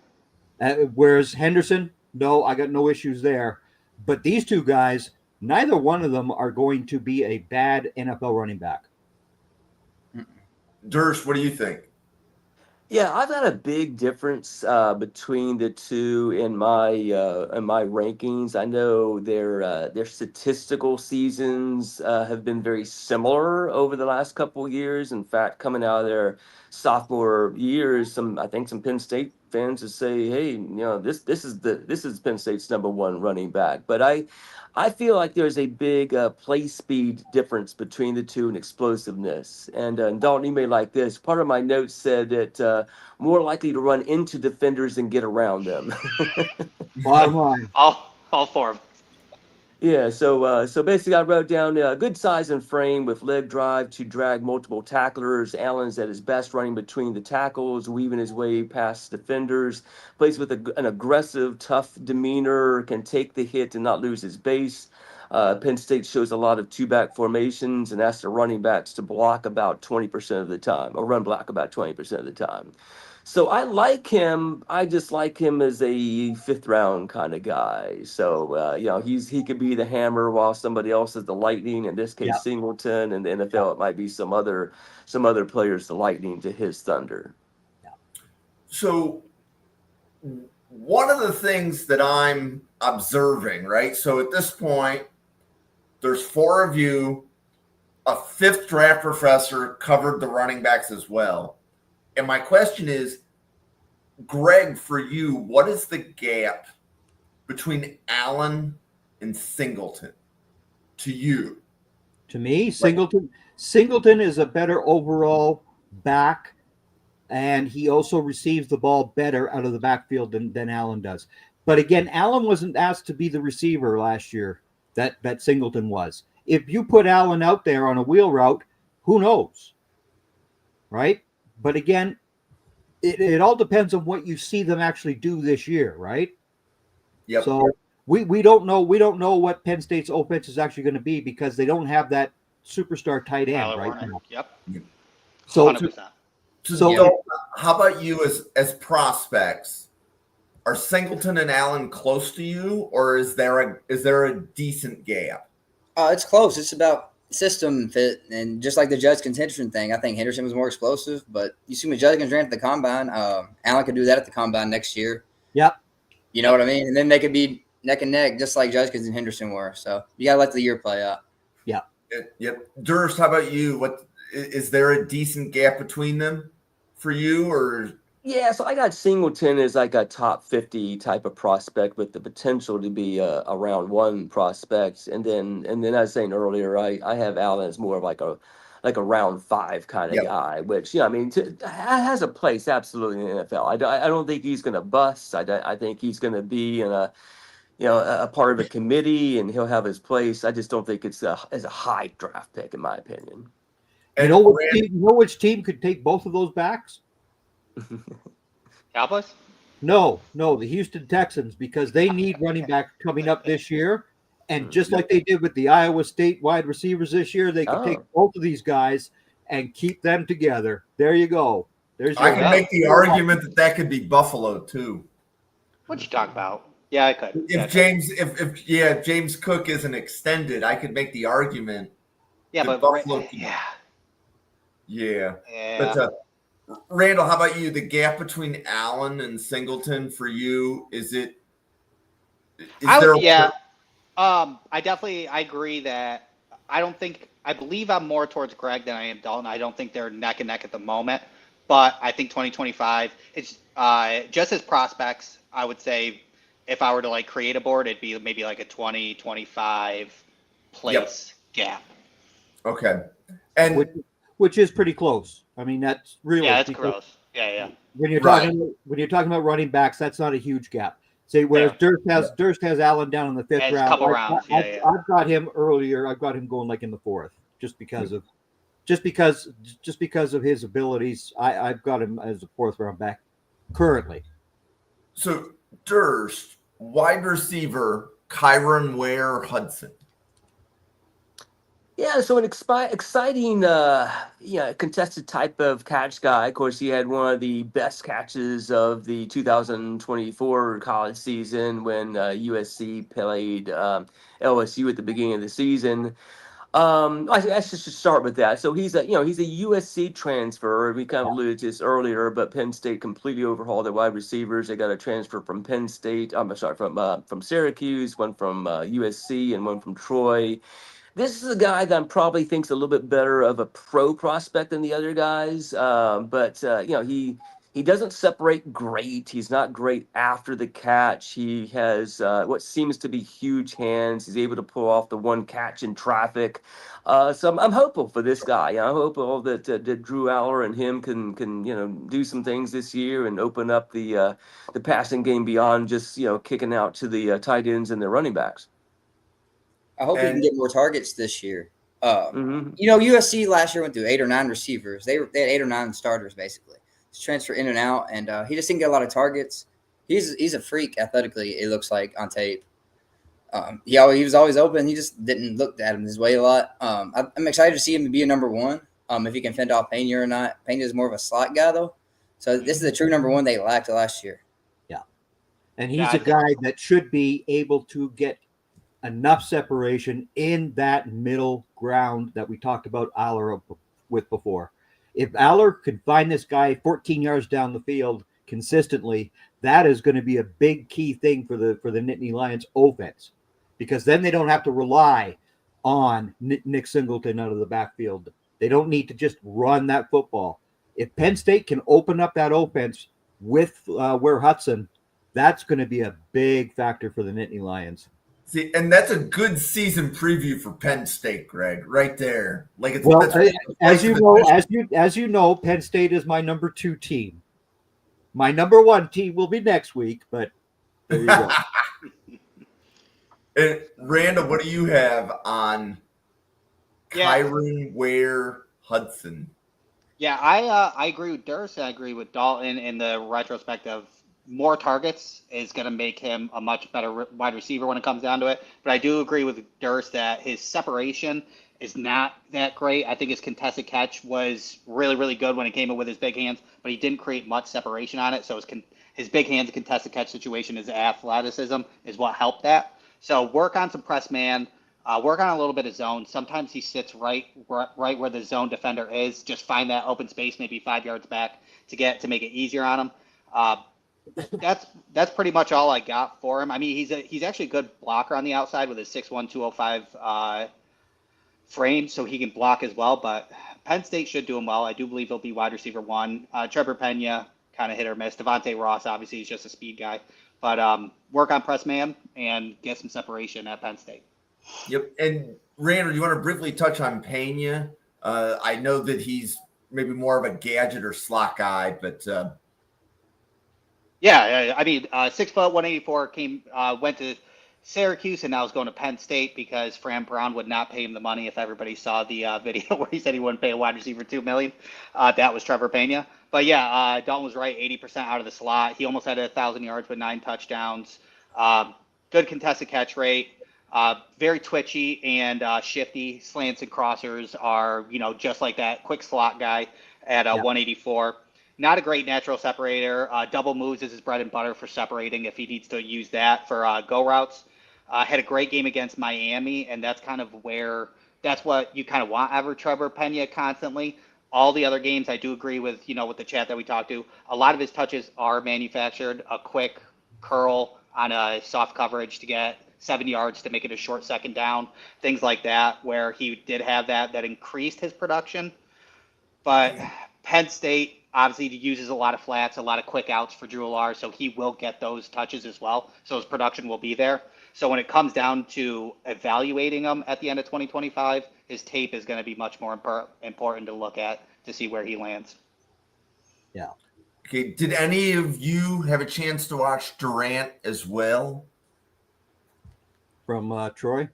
B: Whereas Henderson, no, I got no issues there. But these 2 guys, neither one of them are going to be a bad NFL running back.
A: Durst, what do you think?
E: Yeah, I've got a big difference between the two in my rankings. I know their statistical seasons have been very similar over the last couple of years. In fact, coming out of their sophomore years, I think some Penn State fans would say, "Hey, this is Penn State's number 1 running back." But I feel like there's a big play speed difference between the two and explosiveness. And Dalton, you may like this. Part of my notes said that more likely to run into defenders and get around them.
B: Bottom line.
C: All 4 of them.
E: Yeah, so basically I wrote down good size and frame with leg drive to drag multiple tacklers. Allen's at his best running between the tackles, weaving his way past defenders. Plays with an aggressive, tough demeanor, can take the hit and not lose his base. Penn State shows a lot of 2-back formations and asks the running backs to block about 20% of the time, or run block about 20% of the time. So I like him. I just like him as a 5th-round kind of guy. So he could be the hammer while somebody else is the lightning. In this case, Singleton. In the NFL, it might be some other players the lightning to his thunder.
A: So one of the things that I'm observing, right? So at this point, there's 4 of you. A 5th draft professor covered the running backs as well. And my question is, Greg, for you, what is the gap between Allen and Singleton to you?
B: To me, Singleton is a better overall back, and he also receives the ball better out of the backfield than Allen does. But again, Allen wasn't asked to be the receiver last year that Singleton was. If you put Allen out there on a wheel route, who knows, right? But again, it all depends on what you see them actually do this year, right?
A: Yep.
B: So we don't know what Penn State's offense is actually going to be because they don't have that superstar tight end
C: Allar
B: right
C: Warner.
B: now.
C: Yep.
B: So
C: 100%.
B: So-
A: Dalton, how about you as prospects? Are Singleton and Allen close to you, or is there a decent gap?
D: It's close. It's about system fit, and just like the Judge contention thing, I think Henderson was more explosive. But you see, when Judge can at the combine, Allen could do that at the combine next year.
B: Yep.
D: You know what I mean? And then they could be neck and neck, just like Judkins and Henderson were. So you gotta let the year play out.
A: Yep. Durst, how about you? What is there a decent gap between them for you, or?
E: Yeah, so I got Singleton as like a top 50 type of prospect with the potential to be a round one prospect, and then as I was saying earlier, I have Allen as more of like a round 5 kind of
A: Yep.
E: guy, which I mean has a place absolutely in the NFL. I don't think he's going to bust. I think he's going to be in a part of a committee and he'll have his place. I just don't think it's as a high draft pick in my opinion.
B: You know which team could take both of those backs?
C: Cowboys?
B: No, the Houston Texans, because they need running back coming up this year. And just like they did with the Iowa State wide receivers this year, they could take both of these guys and keep them together. There you go.
A: I can make the argument that could be Buffalo too.
C: What you talk about? Yeah, I could.
A: If James Cook isn't extended, I could make the argument.
C: Yeah, but
A: Buffalo.
C: yeah.
A: But Randall, how about you? The gap between Allen and Singleton for you,
C: I agree that I believe I'm more towards Greg than I am Dalton. I don't think they're neck and neck at the moment, but I think 2025, it's just as prospects, I would say if I were to like create a board, it'd be maybe like a 20-25 place gap.
A: Okay. And
B: which is pretty close. I mean, that's really
C: that's gross. Yeah.
B: When you're talking about running backs, that's not a huge gap. Say whereas Durst has Allen down in the 5th round.
C: A couple rounds.
B: I've got him earlier. I've got him going like in the 4th, just because of his abilities. I've got him as a 4th round back currently.
A: So Durst, wide receiver, Kyron, Ware-Hudson.
E: Yeah, so an exciting, contested type of catch guy. Of course, he had one of the best catches of the 2024 college season when USC played LSU at the beginning of the season. I should start with that. So he's a USC transfer. We kind of alluded to this earlier, but Penn State completely overhauled their wide receivers. They got a transfer from Penn State. From Syracuse, one from USC, and one from Troy. This is a guy that probably thinks a little bit better of a pro prospect than the other guys. He doesn't separate great. He's not great after the catch. He has what seems to be huge hands. He's able to pull off the one catch in traffic. So I'm hopeful for this guy. I'm hopeful that Drew Allar and him can do some things this year and open up the passing game beyond just kicking out to the tight ends and the running backs.
D: I hope he can get more targets this year. USC last year went through 8 or 9 receivers. They had 8 or 9 starters basically. He's transferred in and out, and he just didn't get a lot of targets. He's a freak athletically. It looks like on tape. He was always open. He just didn't look at him his way a lot. I'm excited to see him be a number 1. If he can fend off Pena or not. Pena is more of a slot guy though, so this is a true number 1 they lacked last year.
B: Yeah, and he's a guy that should be able to get enough separation in that middle ground that we talked about Allar with before. If Allar could find this guy 14 yards down the field consistently, that is going to be a big key thing for the Nittany Lions offense, because then they don't have to rely on Nick Singleton out of the backfield. They don't need to just run that football. If Penn State can open up that offense with Ware-Hudson, that's going to be a big factor for the Nittany Lions.
A: See, and that's a good season preview for Penn State, Greg, right there.
B: As you know, Penn State is my number 2 team. My number 1 team will be next week, but there you go.
A: And Randall, what do you have on Kyron, Ware-Hudson?
C: Yeah, I agree with Durst, and I agree with Dalton in the retrospect of more targets is going to make him a much better wide receiver when it comes down to it. But I do agree with Durst that his separation is not that great. I think his contested catch was really, really good when it came in with his big hands, but he didn't create much separation on it. So his big hands contested catch situation, his athleticism is what helped that. So work on some press man, work on a little bit of zone. Sometimes he sits right where the zone defender is. Just find that open space, maybe 5 yards back to make it easier on him. That's pretty much all I got for him. I mean, he's actually a good blocker on the outside with his 6'1", 205 frame, so he can block as well. But Penn State should do him well. I do believe he'll be wide receiver 1. Trevor Pena, kind of hit or miss. Devontae Ross, obviously, he's just a speed guy. But work on press man and get some separation at Penn State.
A: Yep. And Randall, you want to briefly touch on Pena? I know that he's maybe more of a gadget or slot guy, but
C: yeah, I mean, 6 foot, 184 went to Syracuse and now is going to Penn State because Fran Brown would not pay him the money. If everybody saw the video where he said he wouldn't pay a wide receiver $2 million, that was Trevor Pena. But yeah, Dalton was right, 80% out of the slot. He almost had 1,000 yards with 9 touchdowns. Good contested catch rate. Very twitchy and shifty. Slants and crossers are, just like that quick slot guy at 184. Not a great natural separator. Double moves is his bread and butter for separating if he needs to use that for go routes. Had a great game against Miami, and that's what you kind of want out of Trevor Pena constantly. All the other games, I do agree with, with the chat that we talked to. A lot of his touches are manufactured. A quick curl on a soft coverage to get 7 yards to make it a short second down. Things like that, where he did have that increased his production. But Penn State obviously uses a lot of flats, a lot of quick outs for Drew Allar, so he will get those touches as well. So his production will be there. So when it comes down to evaluating him at the end of 2025, his tape is going to be much more important to look at to see where he lands.
B: Yeah.
A: Okay. Did any of you have a chance to watch Durant as well?
B: From Troy?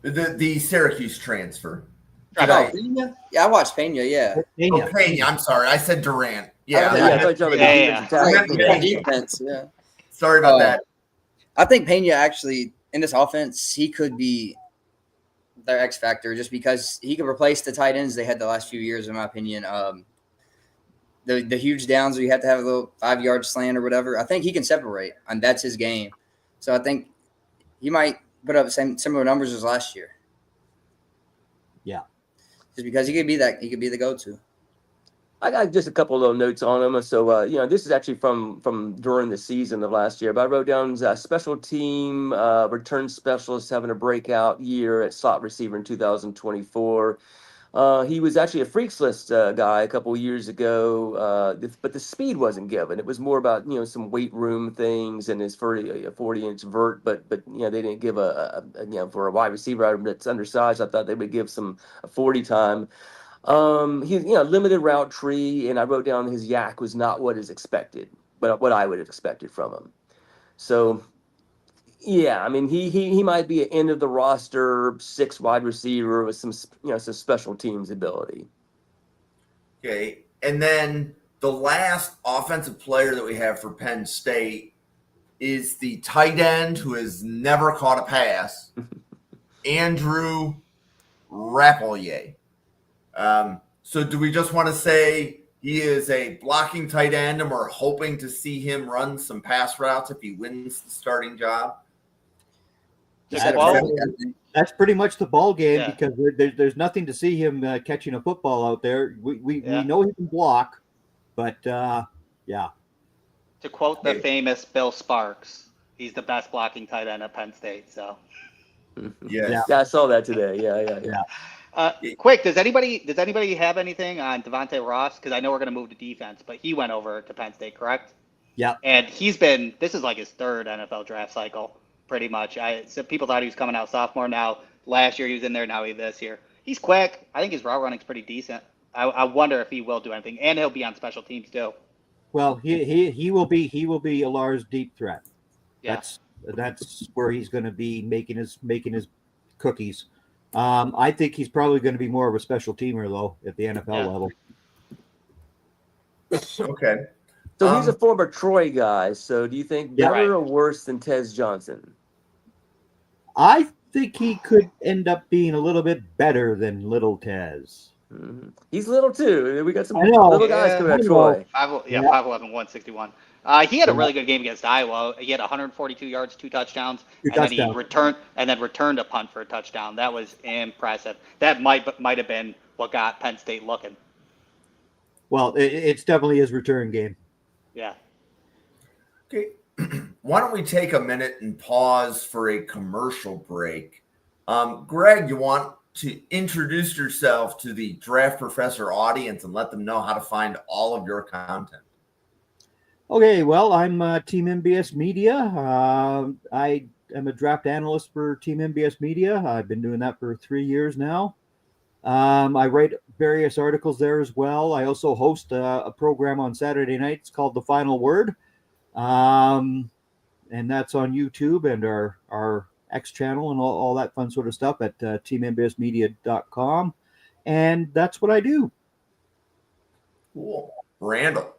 A: The Syracuse transfer.
D: Oh, Pena? Yeah, I watched Pena. Yeah.
B: Pena.
A: Oh, Pena. I'm sorry. I said Durant. Yeah.
D: I
E: thought you were talking
C: Yeah.
E: about defensive
D: Defense. Yeah.
A: Sorry about that.
D: I think Pena actually in this offense, he could be their X factor just because he could replace the tight ends they had the last few years, in my opinion. The huge downs where you have to have a little 5-yard slant or whatever. I think he can separate, and that's his game. So I think he might put up similar numbers as last year.
B: Yeah.
D: Just because he could be the go-to.
E: I got just a couple of little notes on him. So, this is actually from during the season of last year. But I wrote down special team return specialist having a breakout year at slot receiver in 2024. He was actually a freaks list guy a couple of years ago, but the speed wasn't given. It was more about some weight room things and his 40-inch vert. But they didn't give for a wide receiver that's undersized. I thought they would give a 40 time. He's limited route tree, and I wrote down his yak was not what is expected, but what I would have expected from him. So, yeah, I mean he might be an end of the roster 6 wide receiver with some special teams ability.
A: Okay, and then the last offensive player that we have for Penn State is the tight end who has never caught a pass, Andrew Rappleyea. So do we just want to say he is a blocking tight end and we're hoping to see him run some pass routes if he wins the starting job?
B: That's pretty much the ball game
C: Yeah.
B: because there's nothing to see him catching a football out there. We
C: Yeah.
B: know he can block, but yeah.
C: To quote the famous Bill Sparks, he's the best blocking tight end at Penn State. So,
A: Yes.
E: Yeah, I saw that today. Yeah.
C: quick, does anybody have anything on Devontae Ross? Because I know we're going to move to defense, but he went over to Penn State, correct?
B: Yeah.
C: And this is like his 3rd NFL draft cycle, pretty much. So people thought he was coming out sophomore. Now, last year he was in there. Now this year. He's quick. I think his route running's pretty decent. I wonder if he will do anything, and he'll be on special teams too.
B: Well, he will be Allar's deep threat.
C: Yeah.
B: That's where he's going to be making his cookies. I think he's probably going to be more of a special teamer though at the NFL level.
A: Okay.
E: So he's a former Troy guy. So do you think
B: Yeah.
E: better or worse than Tez Johnson?
B: I think he could end up being a little bit better than Little Tez.
E: Mm-hmm. He's little too. We got some
B: I know.
E: little guys coming out of
B: I know.
E: Troy.
C: 5'11", 161. He had a really good game against Iowa. He had 142 yards, 2 touchdowns, then he returned a punt for a touchdown. That was impressive. That might have been what got Penn State looking.
B: Well, it's definitely his return game.
C: Yeah.
A: Okay. Why don't we take a minute and pause for a commercial break? Greg, you want to introduce yourself to the Draft Professor audience and let them know how to find all of your content?
B: Okay, well, I'm Team MBS Media. I am a draft analyst for Team MBS Media. I've been doing that for 3 years now. I write various articles there as well. I also host a program on Saturday nights called The Final Word. And that's on YouTube and our X channel and all that fun sort of stuff at teammbsmedia.com. And that's what I do.
A: Cool. Randall.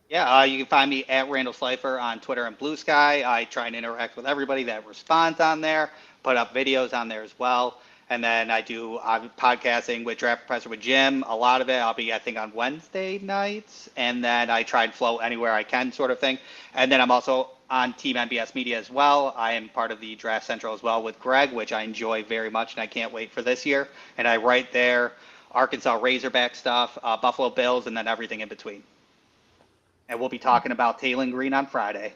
C: Yeah, you can find me at Randall Slifer on Twitter and Blue Sky. I try and interact with everybody that responds on there, put up videos on there as well. And then I do podcasting with Draft Professor with Jim. A lot of it I'll be, I think, on Wednesday nights. And then I try and flow anywhere I can sort of thing. And then I'm also on Team NBS Media as well. I am part of the Draft Central as well with Greg, which I enjoy very much, and I can't wait for this year. And I write there Arkansas Razorback stuff, Buffalo Bills, and then everything in between. And we'll be talking about Taylen Green on Friday.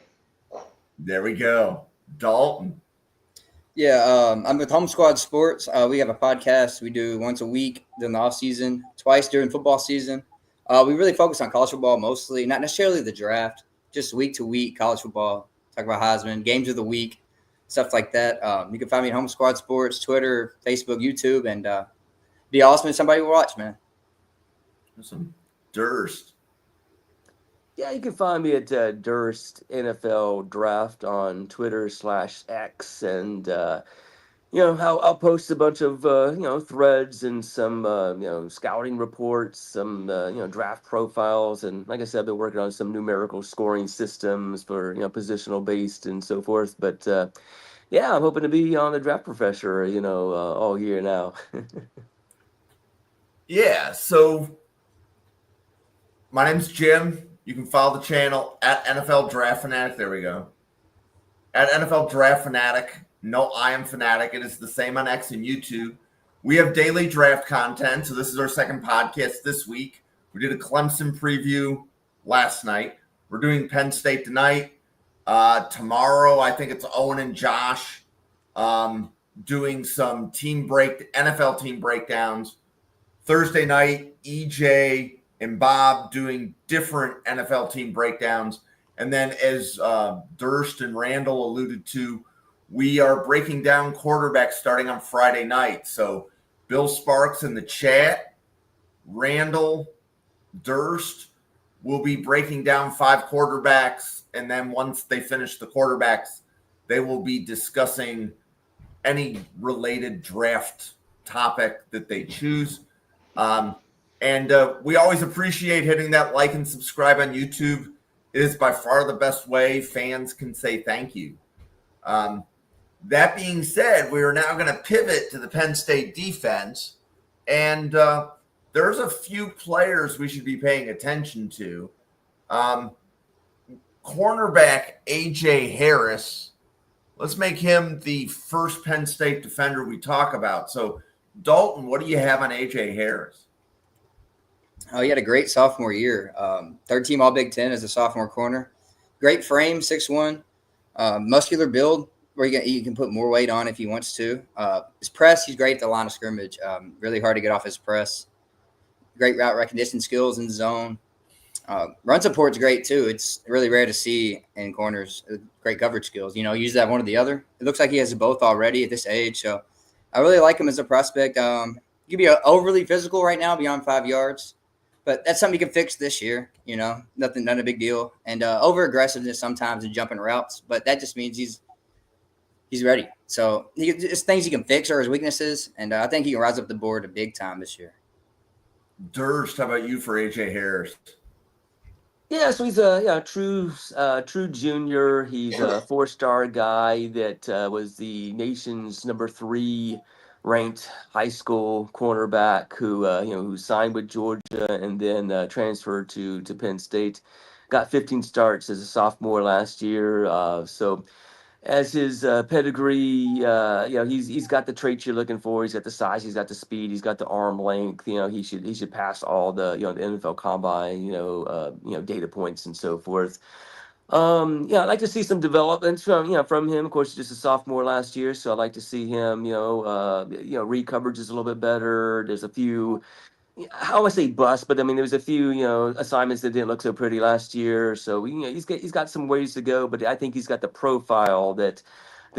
A: There we go. Dalton.
D: Yeah, I'm with Home Squad Sports. We have a podcast we do once a week during the off season, twice during football season. We really focus on college football mostly, not necessarily the draft, just week to week college football. Talk about Heisman, games of the week, stuff like that. You can find me at Home Squad Sports, Twitter, Facebook, YouTube, and be awesome if somebody will watch, man.
A: Some Durst.
E: Yeah, you can find me at Durst NFL Draft on Twitter /X, and I'll post a bunch of threads and some scouting reports, some draft profiles, and like I said, I've been working on some numerical scoring systems for positional based and so forth. But I'm hoping to be on the Draft Professor all year now.
A: Yeah, so my name's Jim. You can follow the channel at NFL Draft Fanatic. There we go. At NFL Draft Fanatic. No, I am Fanatic. It is the same on X and YouTube. We have daily draft content. So this is our second podcast this week. We did a Clemson preview last night. We're doing Penn State tonight. Tomorrow, I think it's Ioane and Josh doing some NFL team breakdowns. Thursday night, EJ and Bob doing different NFL team breakdowns. And then as Durst and Randall alluded to, we are breaking down quarterbacks starting on Friday night. So Bill Sparks in the chat, Randall, Durst will be breaking down 5 quarterbacks. And then once they finish the quarterbacks, they will be discussing any related draft topic that they choose. And we always appreciate hitting that like and subscribe on YouTube. It is by far the best way fans can say thank you. That being said, we are now going to pivot to the Penn State defense. And there's a few players we should be paying attention to. Cornerback A.J. Harris. Let's make him the first Penn State defender we talk about. So, Dalton, what do you have on A.J. Harris?
D: Oh, he had a great sophomore year. Third team All Big Ten as a sophomore corner. Great frame, 6'1", muscular build where you can put more weight on if he wants to. His press, he's great at the line of scrimmage. Really hard to get off his press. Great route recognition skills in the zone. Run support's great too. It's really rare to see in corners. Great coverage skills. Use that one or the other. It looks like he has both already at this age. So I really like him as a prospect. He could be overly physical right now beyond 5 yards. But that's something you can fix this year, not a big deal. And over aggressiveness sometimes in jumping routes, but that just means he's ready. So it's things he can fix are his weaknesses, and I think he can rise up the board a big time this year.
A: Durst, how about you for A.J. Harris?
E: Yeah, so he's a true junior. He's a 4-star guy that was the nation's number 3 ranked high school cornerback who signed with Georgia and then transferred to Penn State. Got 15 starts as a sophomore last year. So as his pedigree, he's got the traits you're looking for. He's got the size, he's got the speed, he's got the arm length. He should pass all the the NFL Combine data points and so forth. I'd like to see some development from him. Of course, he's just a sophomore last year, so I'd like to see him read coverages a little bit better. There's a few, I don't want to say bust, but I mean, there was a few, assignments that didn't look so pretty last year. So, he's got some ways to go, but I think he's got the profile that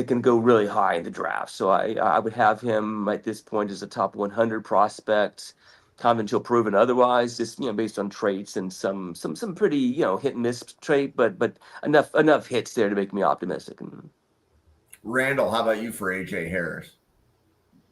E: can go really high in the draft. So I would have him at this point as a top 100 prospect, kind of until proven otherwise, just, based on traits and some pretty, hit and miss trait, but enough hits there to make me optimistic.
A: Randall, how about you for AJ Harris?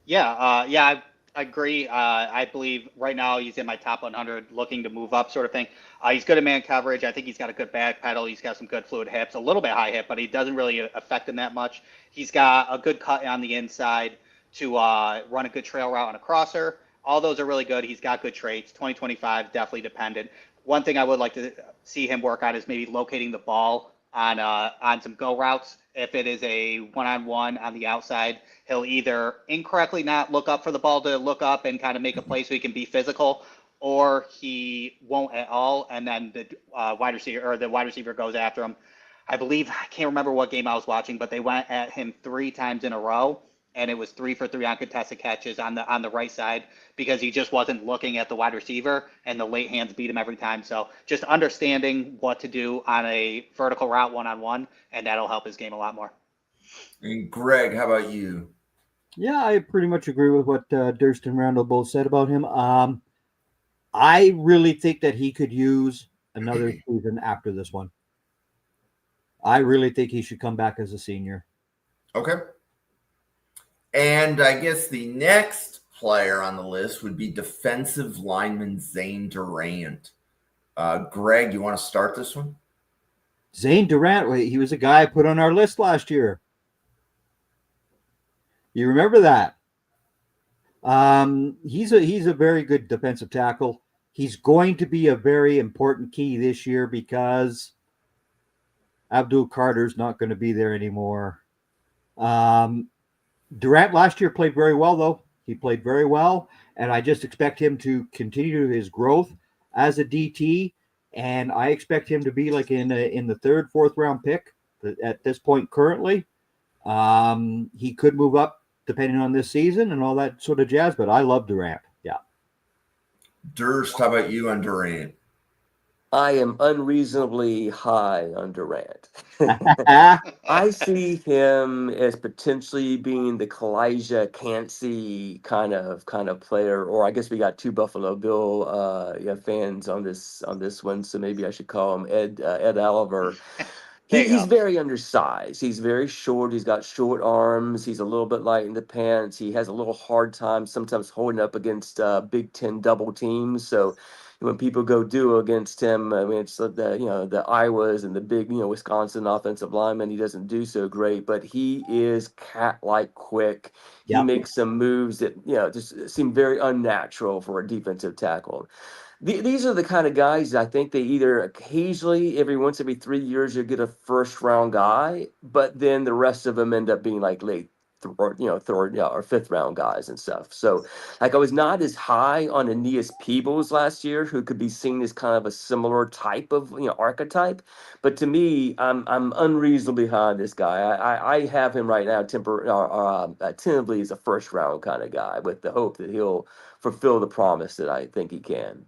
C: I agree. I believe right now he's in my top 100, looking to move up, sort of thing. He's good at man coverage. I think he's got a good back pedal. He's got some good fluid hips, a little bit high hip, but he doesn't really affect him that much. He's got a good cut on the inside to run a good trail route on a crosser. All those are really good. He's got good traits. 2025 definitely dependent. One thing I would like to see him work on is maybe locating the ball on some go routes. If it is a one-on-one on the outside, he'll either incorrectly not look up for the ball to look up and kind of make a play so he can be physical, or he won't at all, and then the wide receiver goes after him. I believe, I can't remember what game I was watching, but they went at him 3 times in a row, and it was 3 for 3 on contested catches on the right side because he just wasn't looking at the wide receiver, and the late hands beat him every time. So just understanding what to do on a vertical route one-on-one, and that'll help his game a lot more.
A: And Greg, how about you?
B: Yeah, I pretty much agree with what Durst and Randall both said about him. I really think that he could use another season after this one. I really think he should come back as a senior.
A: Okay. And I guess the next player on the list would be defensive lineman Zane Durant. Greg, you want to start this one?
B: Zane Durant, he was a guy I put on our list last year. You remember that? He's a very good defensive tackle. He's going to be a very important key this year because Abdul Carter's not going to be there anymore. Durant last year played very well, though. He played very well, and I just expect him to continue his growth as a DT, and I expect him to be like in the 3rd, 4th round pick at this point currently. He could move up depending on this season and all that sort of jazz, but I love Durant. Yeah.
A: Durst, how about you on Durant?
E: I am unreasonably high on Durant. I see him as potentially being the Kalijah Cansey kind of player, or I guess we got 2 Buffalo Bill fans on this one, so maybe I should call him Ed Allar. He's very undersized. He's very short. He's got short arms. He's a little bit light in the pants. He has a little hard time sometimes holding up against Big Ten double teams. So when people go duo against him, I mean, it's the Iowas and the big Wisconsin offensive linemen, he doesn't do so great. But he is cat-like quick. He makes some moves that just seem very unnatural for a defensive tackle. These are the kind of guys I think they either occasionally, every 3 years, you get a 1st round guy, but then the rest of them end up being like late, 3rd or 5th round guys and stuff. So, like, I was not as high on Aeneas Peebles last year, who could be seen as kind of a similar type of archetype. But to me, I'm unreasonably high on this guy. I have him right now tentatively as a 1st round kind of guy, with the hope that he'll fulfill the promise that I think he can.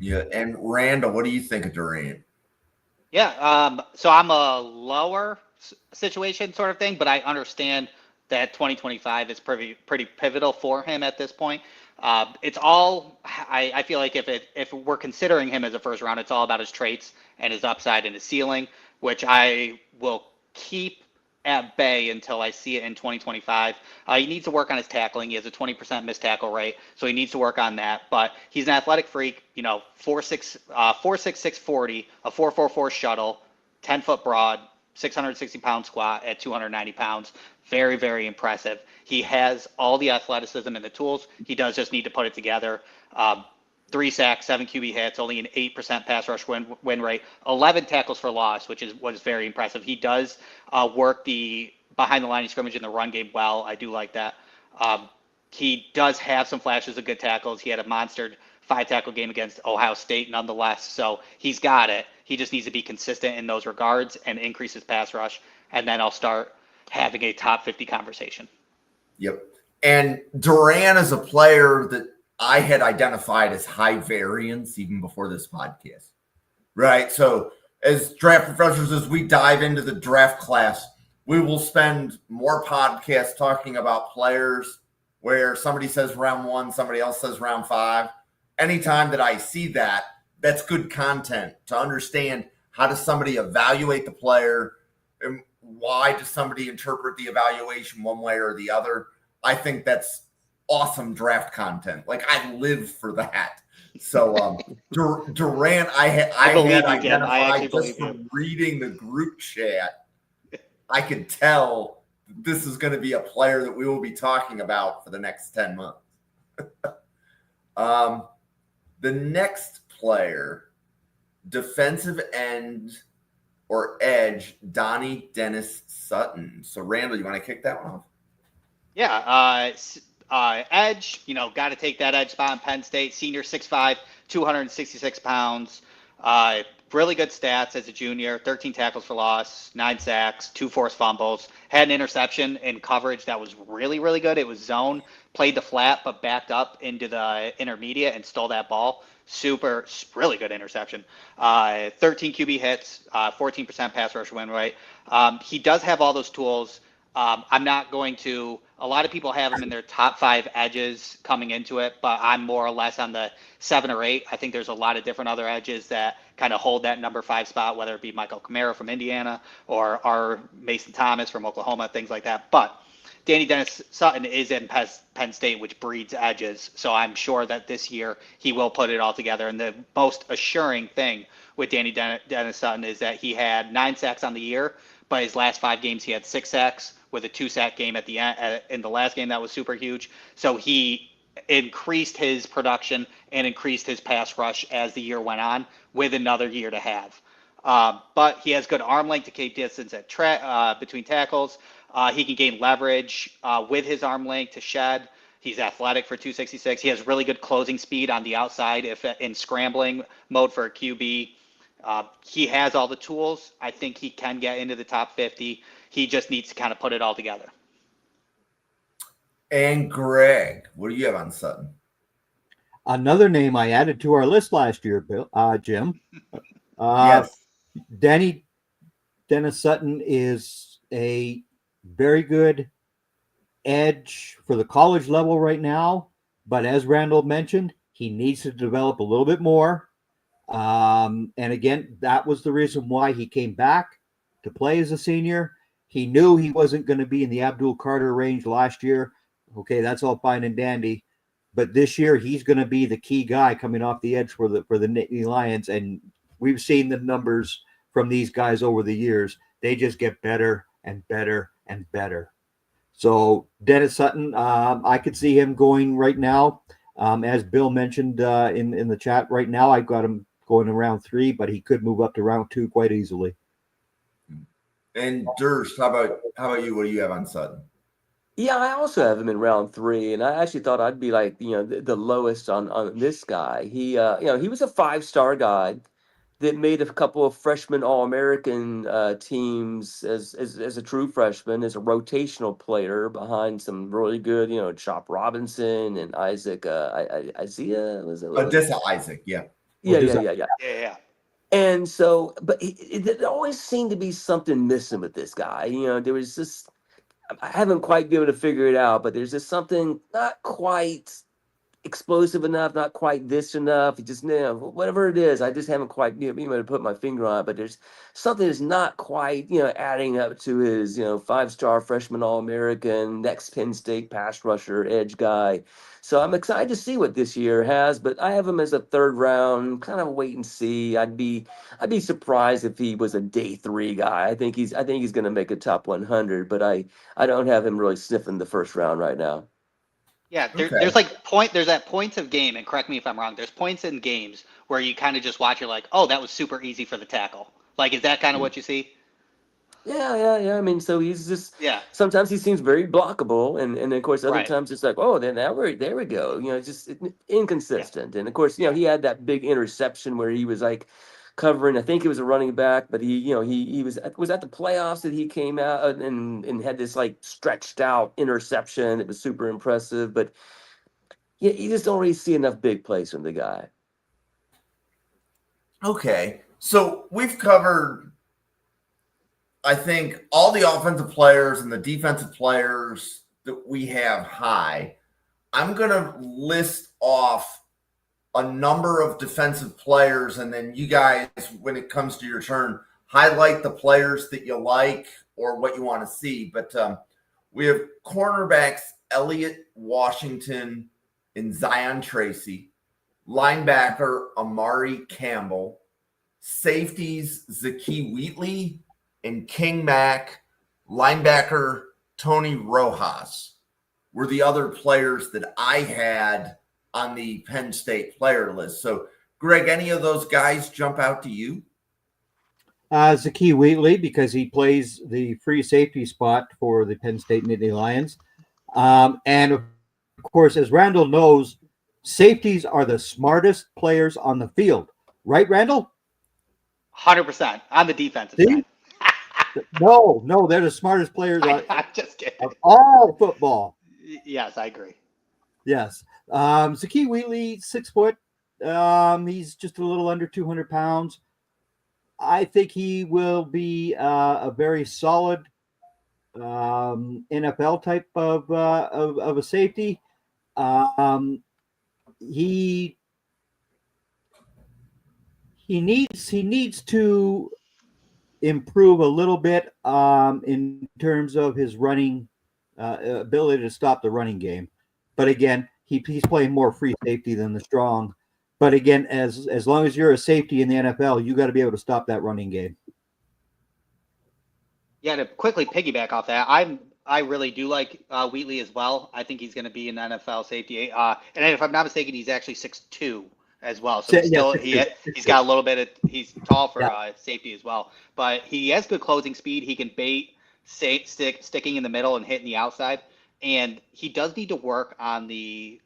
A: Yeah, and Randall, what do you think of Durant?
C: Yeah, so I'm a lower situation sort of thing, but I understand that 2025 is pretty pivotal for him at this point. It's all, I feel like if we're considering him as a 1st round, it's all about his traits and his upside and his ceiling, which I will keep at bay until I see it in 2025. He needs to work on his tackling. He has a 20% missed tackle rate, so he needs to work on that. But he's an athletic freak. 4'6", 640, a 4.44 shuttle, 10-foot broad, 660-pound squat at 290 pounds. Very, very impressive. He has all the athleticism and the tools. He does just need to put it together. 3 sacks, 7 QB hits, only an 8% pass rush win rate, 11 tackles for loss, which was very impressive. He does work the behind the line of scrimmage in the run game well. I do like that. He does have some flashes of good tackles. He had a monster 5-tackle game against Ohio State nonetheless. So he's got it. He just needs to be consistent in those regards and increase his pass rush. And then I'll start having a top 50 conversation.
A: Yep. And Durant is a player that I had identified as high variance even before this podcast, right? So as draft professors, as we dive into the draft class, we will spend more podcasts talking about players where somebody says round 1, somebody else says round 5. Anytime that I see that, that's good content to understand how does somebody evaluate the player and why does somebody interpret the evaluation one way or the other. I think that's awesome draft content. Like I live for that. So Durant, I had identified just from reading the group chat. I could tell this is going to be a player that we will be talking about for the next 10 months. The next player, defensive end or edge, Dennis-Sutton. So Randall, you want to kick that one off?
C: Yeah, edge, got to take that edge spot in Penn State. Senior, 6'5", 266 pounds. Really good stats as a junior. 13 tackles for loss, 9 sacks, 2 forced fumbles. Had an interception in coverage that was really, really good. It was zone. Played the flat, but backed up into the intermediate and stole that ball. Really good interception. 13 QB hits, 14% pass rush win rate. He does have all those tools. I'm not going to – a lot of people have him in their top 5 edges coming into it, but I'm more or less on the 7 or 8. I think there's a lot of different other edges that kind of hold that number 5 spot, whether it be Michael Kamara from Indiana or our Mason Thomas from Oklahoma, things like that. But Dennis-Sutton is in Penn State, which breeds edges, so I'm sure that this year he will put it all together. And the most assuring thing with Dennis-Sutton is that he had 9 sacks on the year, but his last 5 games he had 6 sacks with a 2-sack game at the end in the last game that was super huge. So he increased his production and increased his pass rush as the year went on, with another year to have. But he has good arm length to keep distance at between tackles. He can gain leverage with his arm length to shed. He's athletic for 266. He has really good closing speed on the outside if in scrambling mode for a QB. He has all the tools. I think he can get into the top 50. He just needs to kind of put it all together.
A: And Greg, what do you have on Sutton?
B: Another name I added to our list last year, Jim.
A: Yes.
B: Dennis-Sutton is a very good edge for the college level right now. But as Randall mentioned, he needs to develop a little bit more. And again, that was the reason why he came back to play as a senior. He knew he wasn't going to be in the Abdul Carter range last year. Okay, that's all fine and dandy. But this year, he's going to be the key guy coming off the edge for the Nittany Lions. And we've seen the numbers from these guys over the years. They just get better and better and better. So Dennis-Sutton, I could see him going right now. As Bill mentioned in the chat right now, I've got him going to round 3, but he could move up to round 2 quite easily.
A: And Durst, how about you? What do you have on Sutton?
E: Yeah, I also have him in round 3, and I actually thought I'd be like the lowest on this guy. He he was a 5-star guy that made a couple of freshman All-American teams as a true freshman, as a rotational player behind some really good Chop Robinson and Isaac Isaiah was it?
A: Odessa Isaac, yeah.
E: Yeah. And so, but there always seemed to be something missing with this guy. There was I haven't quite been able to figure it out, but there's just something not quite explosive enough, not quite this enough. It just, whatever it is, I just haven't quite been able to put my finger on it. But there's something that's not quite, adding up to his, 5-star freshman All-American, next Penn State pass rusher, edge guy. So I'm excited to see what this year has, but I have him as a 3rd round, kind of wait and see. I'd be surprised if he was a day 3 guy. I think he's going to make a top 100, but I don't have him really sniffing the 1st round right now.
C: Yeah,
A: Okay.
C: there's that points of game, and correct me if I'm wrong. There's points in games where you kind of just watch. You're like, oh, that was super easy for the tackle. Like, is that kind of what you see?
E: Yeah. I mean, so he's just
C: Yeah.
E: sometimes he seems very blockable, and of course other
C: Right.
E: times it's like, oh, then there we go. Just inconsistent. And of course, he had that big interception where he was like covering. I think he was a running back, but he was at the playoffs that he came out and had this like stretched out interception. It was super impressive, but yeah, you just don't really see enough big plays from the guy.
A: Okay. So we've covered, I think, all the offensive players and the defensive players that we have high. I'm going to list off a number of defensive players, and then you guys, when it comes to your turn, highlight the players that you like or what you want to see. But we have cornerbacks Elliot, Washington, and Zion Tracy, linebacker Amare, Campbell, safeties Zakee, Wheatley, and King Mack, linebacker Tony Rojas were the other players that I had on the Penn State player list. So, Greg, any of those guys jump out to you?
B: Zakee Wheatley, because he plays the free safety spot for the Penn State Nittany Lions. And of course, as Randall knows, safeties are the smartest players on the field. Right, Randall?
C: 100% on the defensive
B: See?
C: side.
B: No, they're the smartest players
C: I'm just kidding.
B: of all football.
C: Yes, I agree.
B: Yes. Zakee Wheatley, 6 foot. He's just a little under 200 pounds. I think he will be a very solid NFL type of a safety. He needs to improve a little bit in terms of his running ability to stop the running game. But again, he's playing more free safety than the strong. But again, as long as you're a safety in the NFL, you got to be able to stop that running game.
C: Yeah, to quickly piggyback off that, I really do like Wheatley as well. I think he's going to be an NFL safety. And if I'm not mistaken, he's actually 6'2" as well. So he's got a little bit of, he's tall for safety as well. But he has good closing speed. He can bait, sticking in the middle and hitting the outside. And he does need to work on the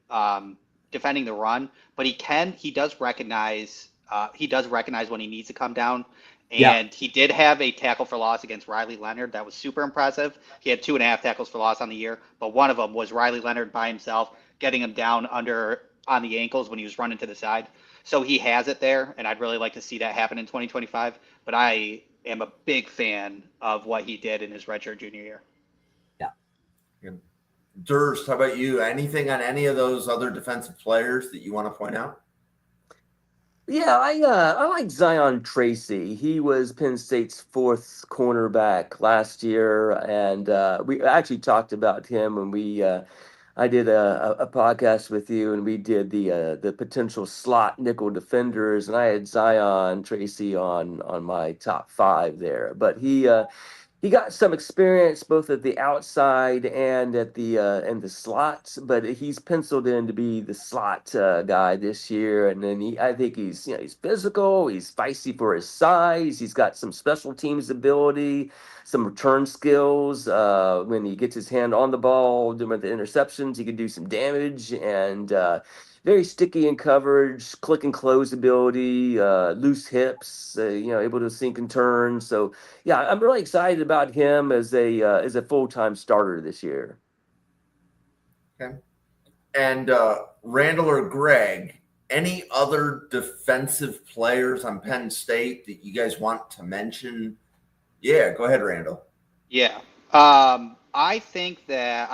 C: defending the run, but he does recognize when he needs to come down. And he did have a tackle for loss against Riley Leonard. That was super impressive. He had 2.5 tackles for loss on the year, but one of them was Riley Leonard by himself, getting him down on the ankles when he was running to the side. So he has it there, and I'd really like to see that happen in 2025. But I am a big fan of what he did in his redshirt junior year.
A: Yeah. Durst, how about you? Anything on any of those other defensive players that you want to point out?
E: Yeah, I like Zion Tracy. He was Penn State's 4th cornerback last year, and we actually talked about him when I did a podcast with you, and we did the potential slot nickel defenders, and I had Zion Tracy on my top 5 there. But he got some experience both at the outside and at the slots, but he's penciled in to be the slot guy this year. And then I think he's physical, he's feisty for his size, he's got some special teams ability, some return skills. When he gets his hand on the ball, doing the interceptions, he can do some damage, and very sticky in coverage, click and close ability, loose hips, able to sink and turn. So yeah, I'm really excited about him as a full-time starter this year.
A: Okay. And Randall or Greg, any other defensive players on Penn State that you guys want to mention? Yeah, go ahead, Randall.
C: Yeah. I think that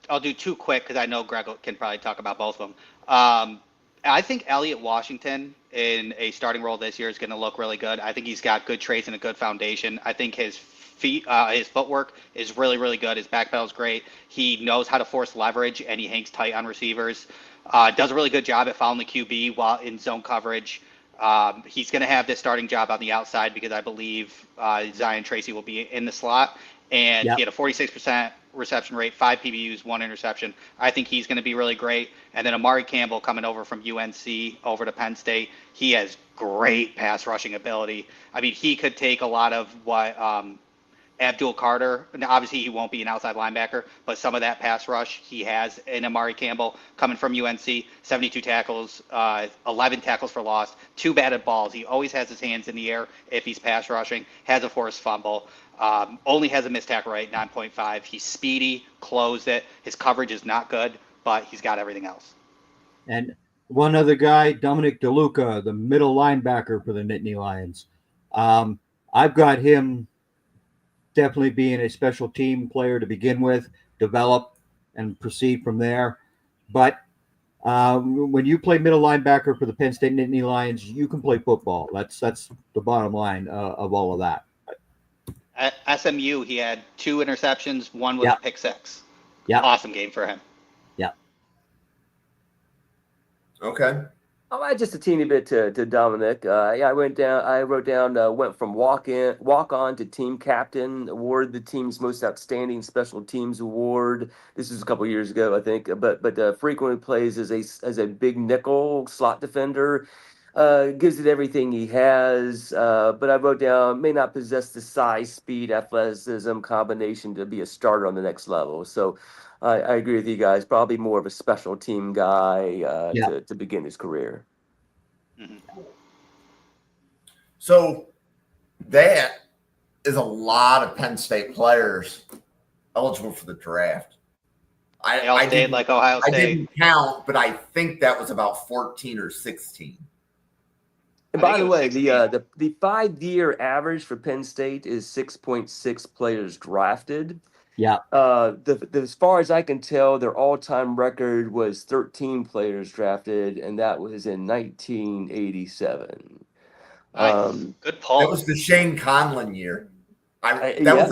C: I'll do 2 quick because I know Greg can probably talk about both of them. I think Elliot Washington in a starting role this year is going to look really good. I think he's got good traits and a good foundation. I think his his footwork is really, really good. His back pedal is great. He knows how to force leverage, and he hangs tight on receivers. Does a really good job at following the QB while in zone coverage. He's going to have this starting job on the outside because I believe Zion Tracy will be in the slot. And he had a 46% reception rate, 5 PBUs, 1 interception. I think he's going to be really great. And then Amare Campbell coming over from UNC over to Penn State. He has great pass rushing ability. I mean, he could take a lot of what Abdul Carter, now obviously he won't be an outside linebacker, but some of that pass rush he has in Amare Campbell coming from UNC, 72 tackles, 11 tackles for loss, 2 batted balls. He always has his hands in the air if he's pass rushing, has a forced fumble, only has a missed tackle rate, 9.5. He's speedy, closed it. His coverage is not good, but he's got everything else.
B: And one other guy, Dominic DeLuca, the middle linebacker for the Nittany Lions. I've got him definitely being a special team player to begin with, develop and proceed from there. But when you play middle linebacker for the Penn State Nittany Lions, you can play football. That's the bottom line of all of that.
C: At SMU, he had 2 interceptions, 1 was a pick 6.
B: Yeah.
C: Awesome game for him.
B: Yeah.
A: Okay.
E: I'll add just a teeny bit to Dominic. I wrote down, went from walk on to team captain, awarded the team's most outstanding special teams award. This is a couple years ago, I think, but frequently plays as a big nickel slot defender. Gives it everything he has, but I wrote down may not possess the size, speed, athleticism combination to be a starter on the next level. So I agree with you guys. Probably more of a special team guy to begin his career.
C: Mm-hmm.
A: So that is a lot of Penn State players eligible for the draft. I
C: didn't like Ohio State.
A: I didn't count, but I think that was about 14 or 16.
E: And by the way, the 5-year average for Penn State is 6.6 players drafted.
B: Yeah.
E: As far as I can tell, their all-time record was 13 players drafted, and that was in 1987.
C: Nice. Good pull.
A: That was the Shane Conlon year. I think that was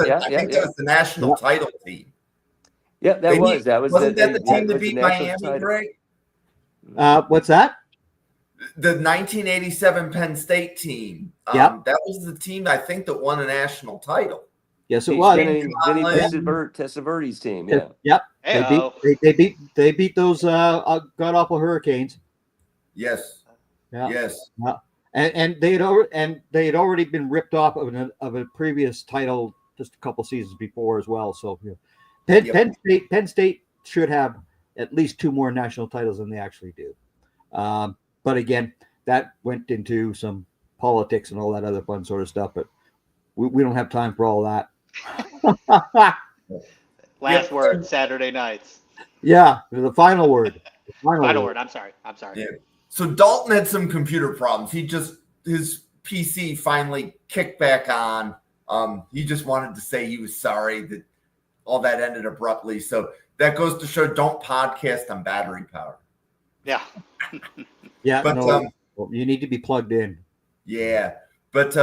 A: the national title team.
E: Yeah, that was
A: the team that beat Miami, Greg?
B: What's that?
A: The 1987 Penn State team.
B: Yep.
A: That was the team, I think, that won a national title.
B: Yes, it was.
E: Denny Testaverde's team. Yeah.
B: Yep.
C: Hey-o.
B: They beat those god awful Hurricanes.
A: Yes.
B: Yeah.
A: Yes.
B: And they had already been ripped off of a previous title just a couple seasons before as well. So Penn State should have at least 2 more national titles than they actually do. But again, that went into some politics and all that other fun sort of stuff. But we don't have time for all that.
C: Last word, Saturday nights.
B: Yeah, the final word.
C: Final word. I'm sorry.
A: Yeah. So Dalton had some computer problems. His PC finally kicked back on. He just wanted to say he was sorry that all that ended abruptly. So that goes to show, don't podcast on battery power.
C: Yeah.
B: Yeah,
A: but
B: you need to be plugged in.
A: Yeah, but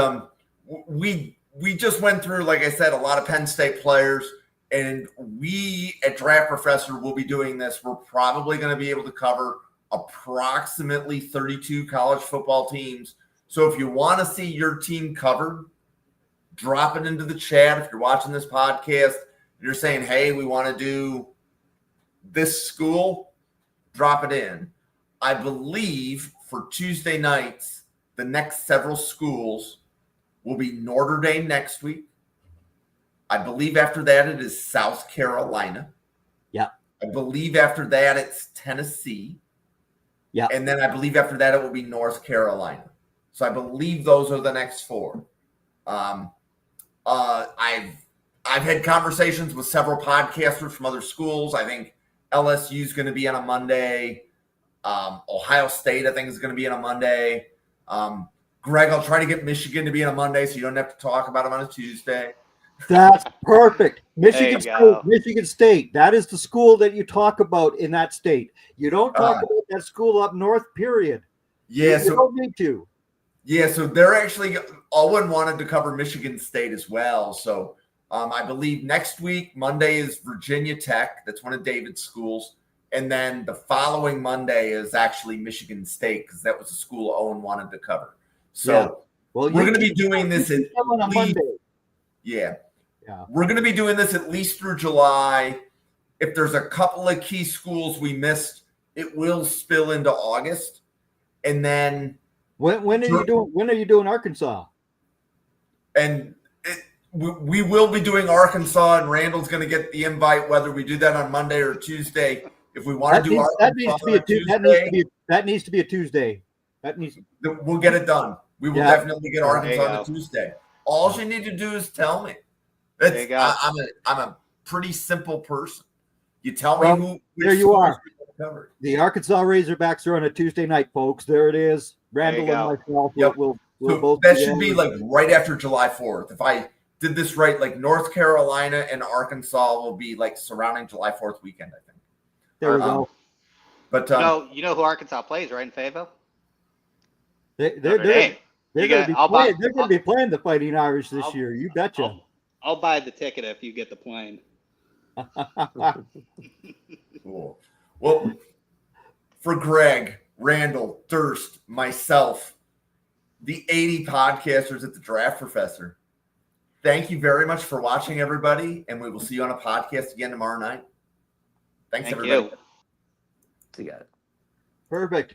A: we just went through, like I said, a lot of Penn State players, and we at Draft Professor will be doing this. We're probably going to be able to cover approximately 32 college football teams. So if you want to see your team covered, drop it into the chat. If you're watching this podcast, you're saying, hey, we want to do this school, drop it in. I believe for Tuesday nights, the next several schools will be Notre Dame next week. I believe after that it is South Carolina.
B: Yeah.
A: I believe after that it's Tennessee.
B: Yeah.
A: And then I believe after that it will be North Carolina. So I believe those are the next 4. I've had conversations with several podcasters from other schools. I think LSU is going to be on a Monday. Ohio State, I think, is going to be on a Monday. Greg, I'll try to get Michigan to be on a Monday so you don't have to talk about them on a Tuesday.
B: That's perfect.
C: There you go.
B: Michigan State. That is the school that you talk about in that state. You don't talk about that school up north, period.
A: Yeah,
B: You don't need to.
A: Yeah, so they're actually Owen wanted to cover Michigan State as well. So I believe next week, Monday is Virginia Tech. That's one of David's schools. And then the following Monday is actually Michigan State because that was the school Owen wanted to cover. So we're going to be doing this at
B: on a
A: least,
B: Monday.
A: Yeah.
B: Yeah.
A: We're going to be doing this at least through July. If there's a couple of key schools we missed, it will spill into August. And then
B: When are you doing Arkansas?
A: And we will be doing Arkansas, and Randall's going to get the invite whether we do that on Monday or Tuesday. If we want to do Arkansas
B: that needs to be a Tuesday. That needs to be a Tuesday.
A: We'll get it done. We will definitely get Arkansas on a
C: go.
A: Tuesday. All you need to do is tell me.
C: There you go.
A: I'm a pretty simple person. You tell me who.
B: There you are.
A: Covered.
B: The Arkansas Razorbacks are on a Tuesday night, folks. There it is. Randall and myself will both.
A: That should be like right after July 4th. If I did this right, like North Carolina and Arkansas will be like surrounding July 4th weekend, I think.
B: There we go.
A: But
C: you know who Arkansas plays, right, in Fayetteville?
B: They're going to be playing the Fighting Irish this year. You betcha.
C: I'll buy the ticket if you get the plane.
A: Cool. Well, for Greg, Randall, Durst, myself, the 80 podcasters at the Draft Professor, thank you very much for watching, everybody, and we will see you on a podcast again tomorrow night. Thanks, everybody.
C: You.
E: See you guys.
B: Perfect.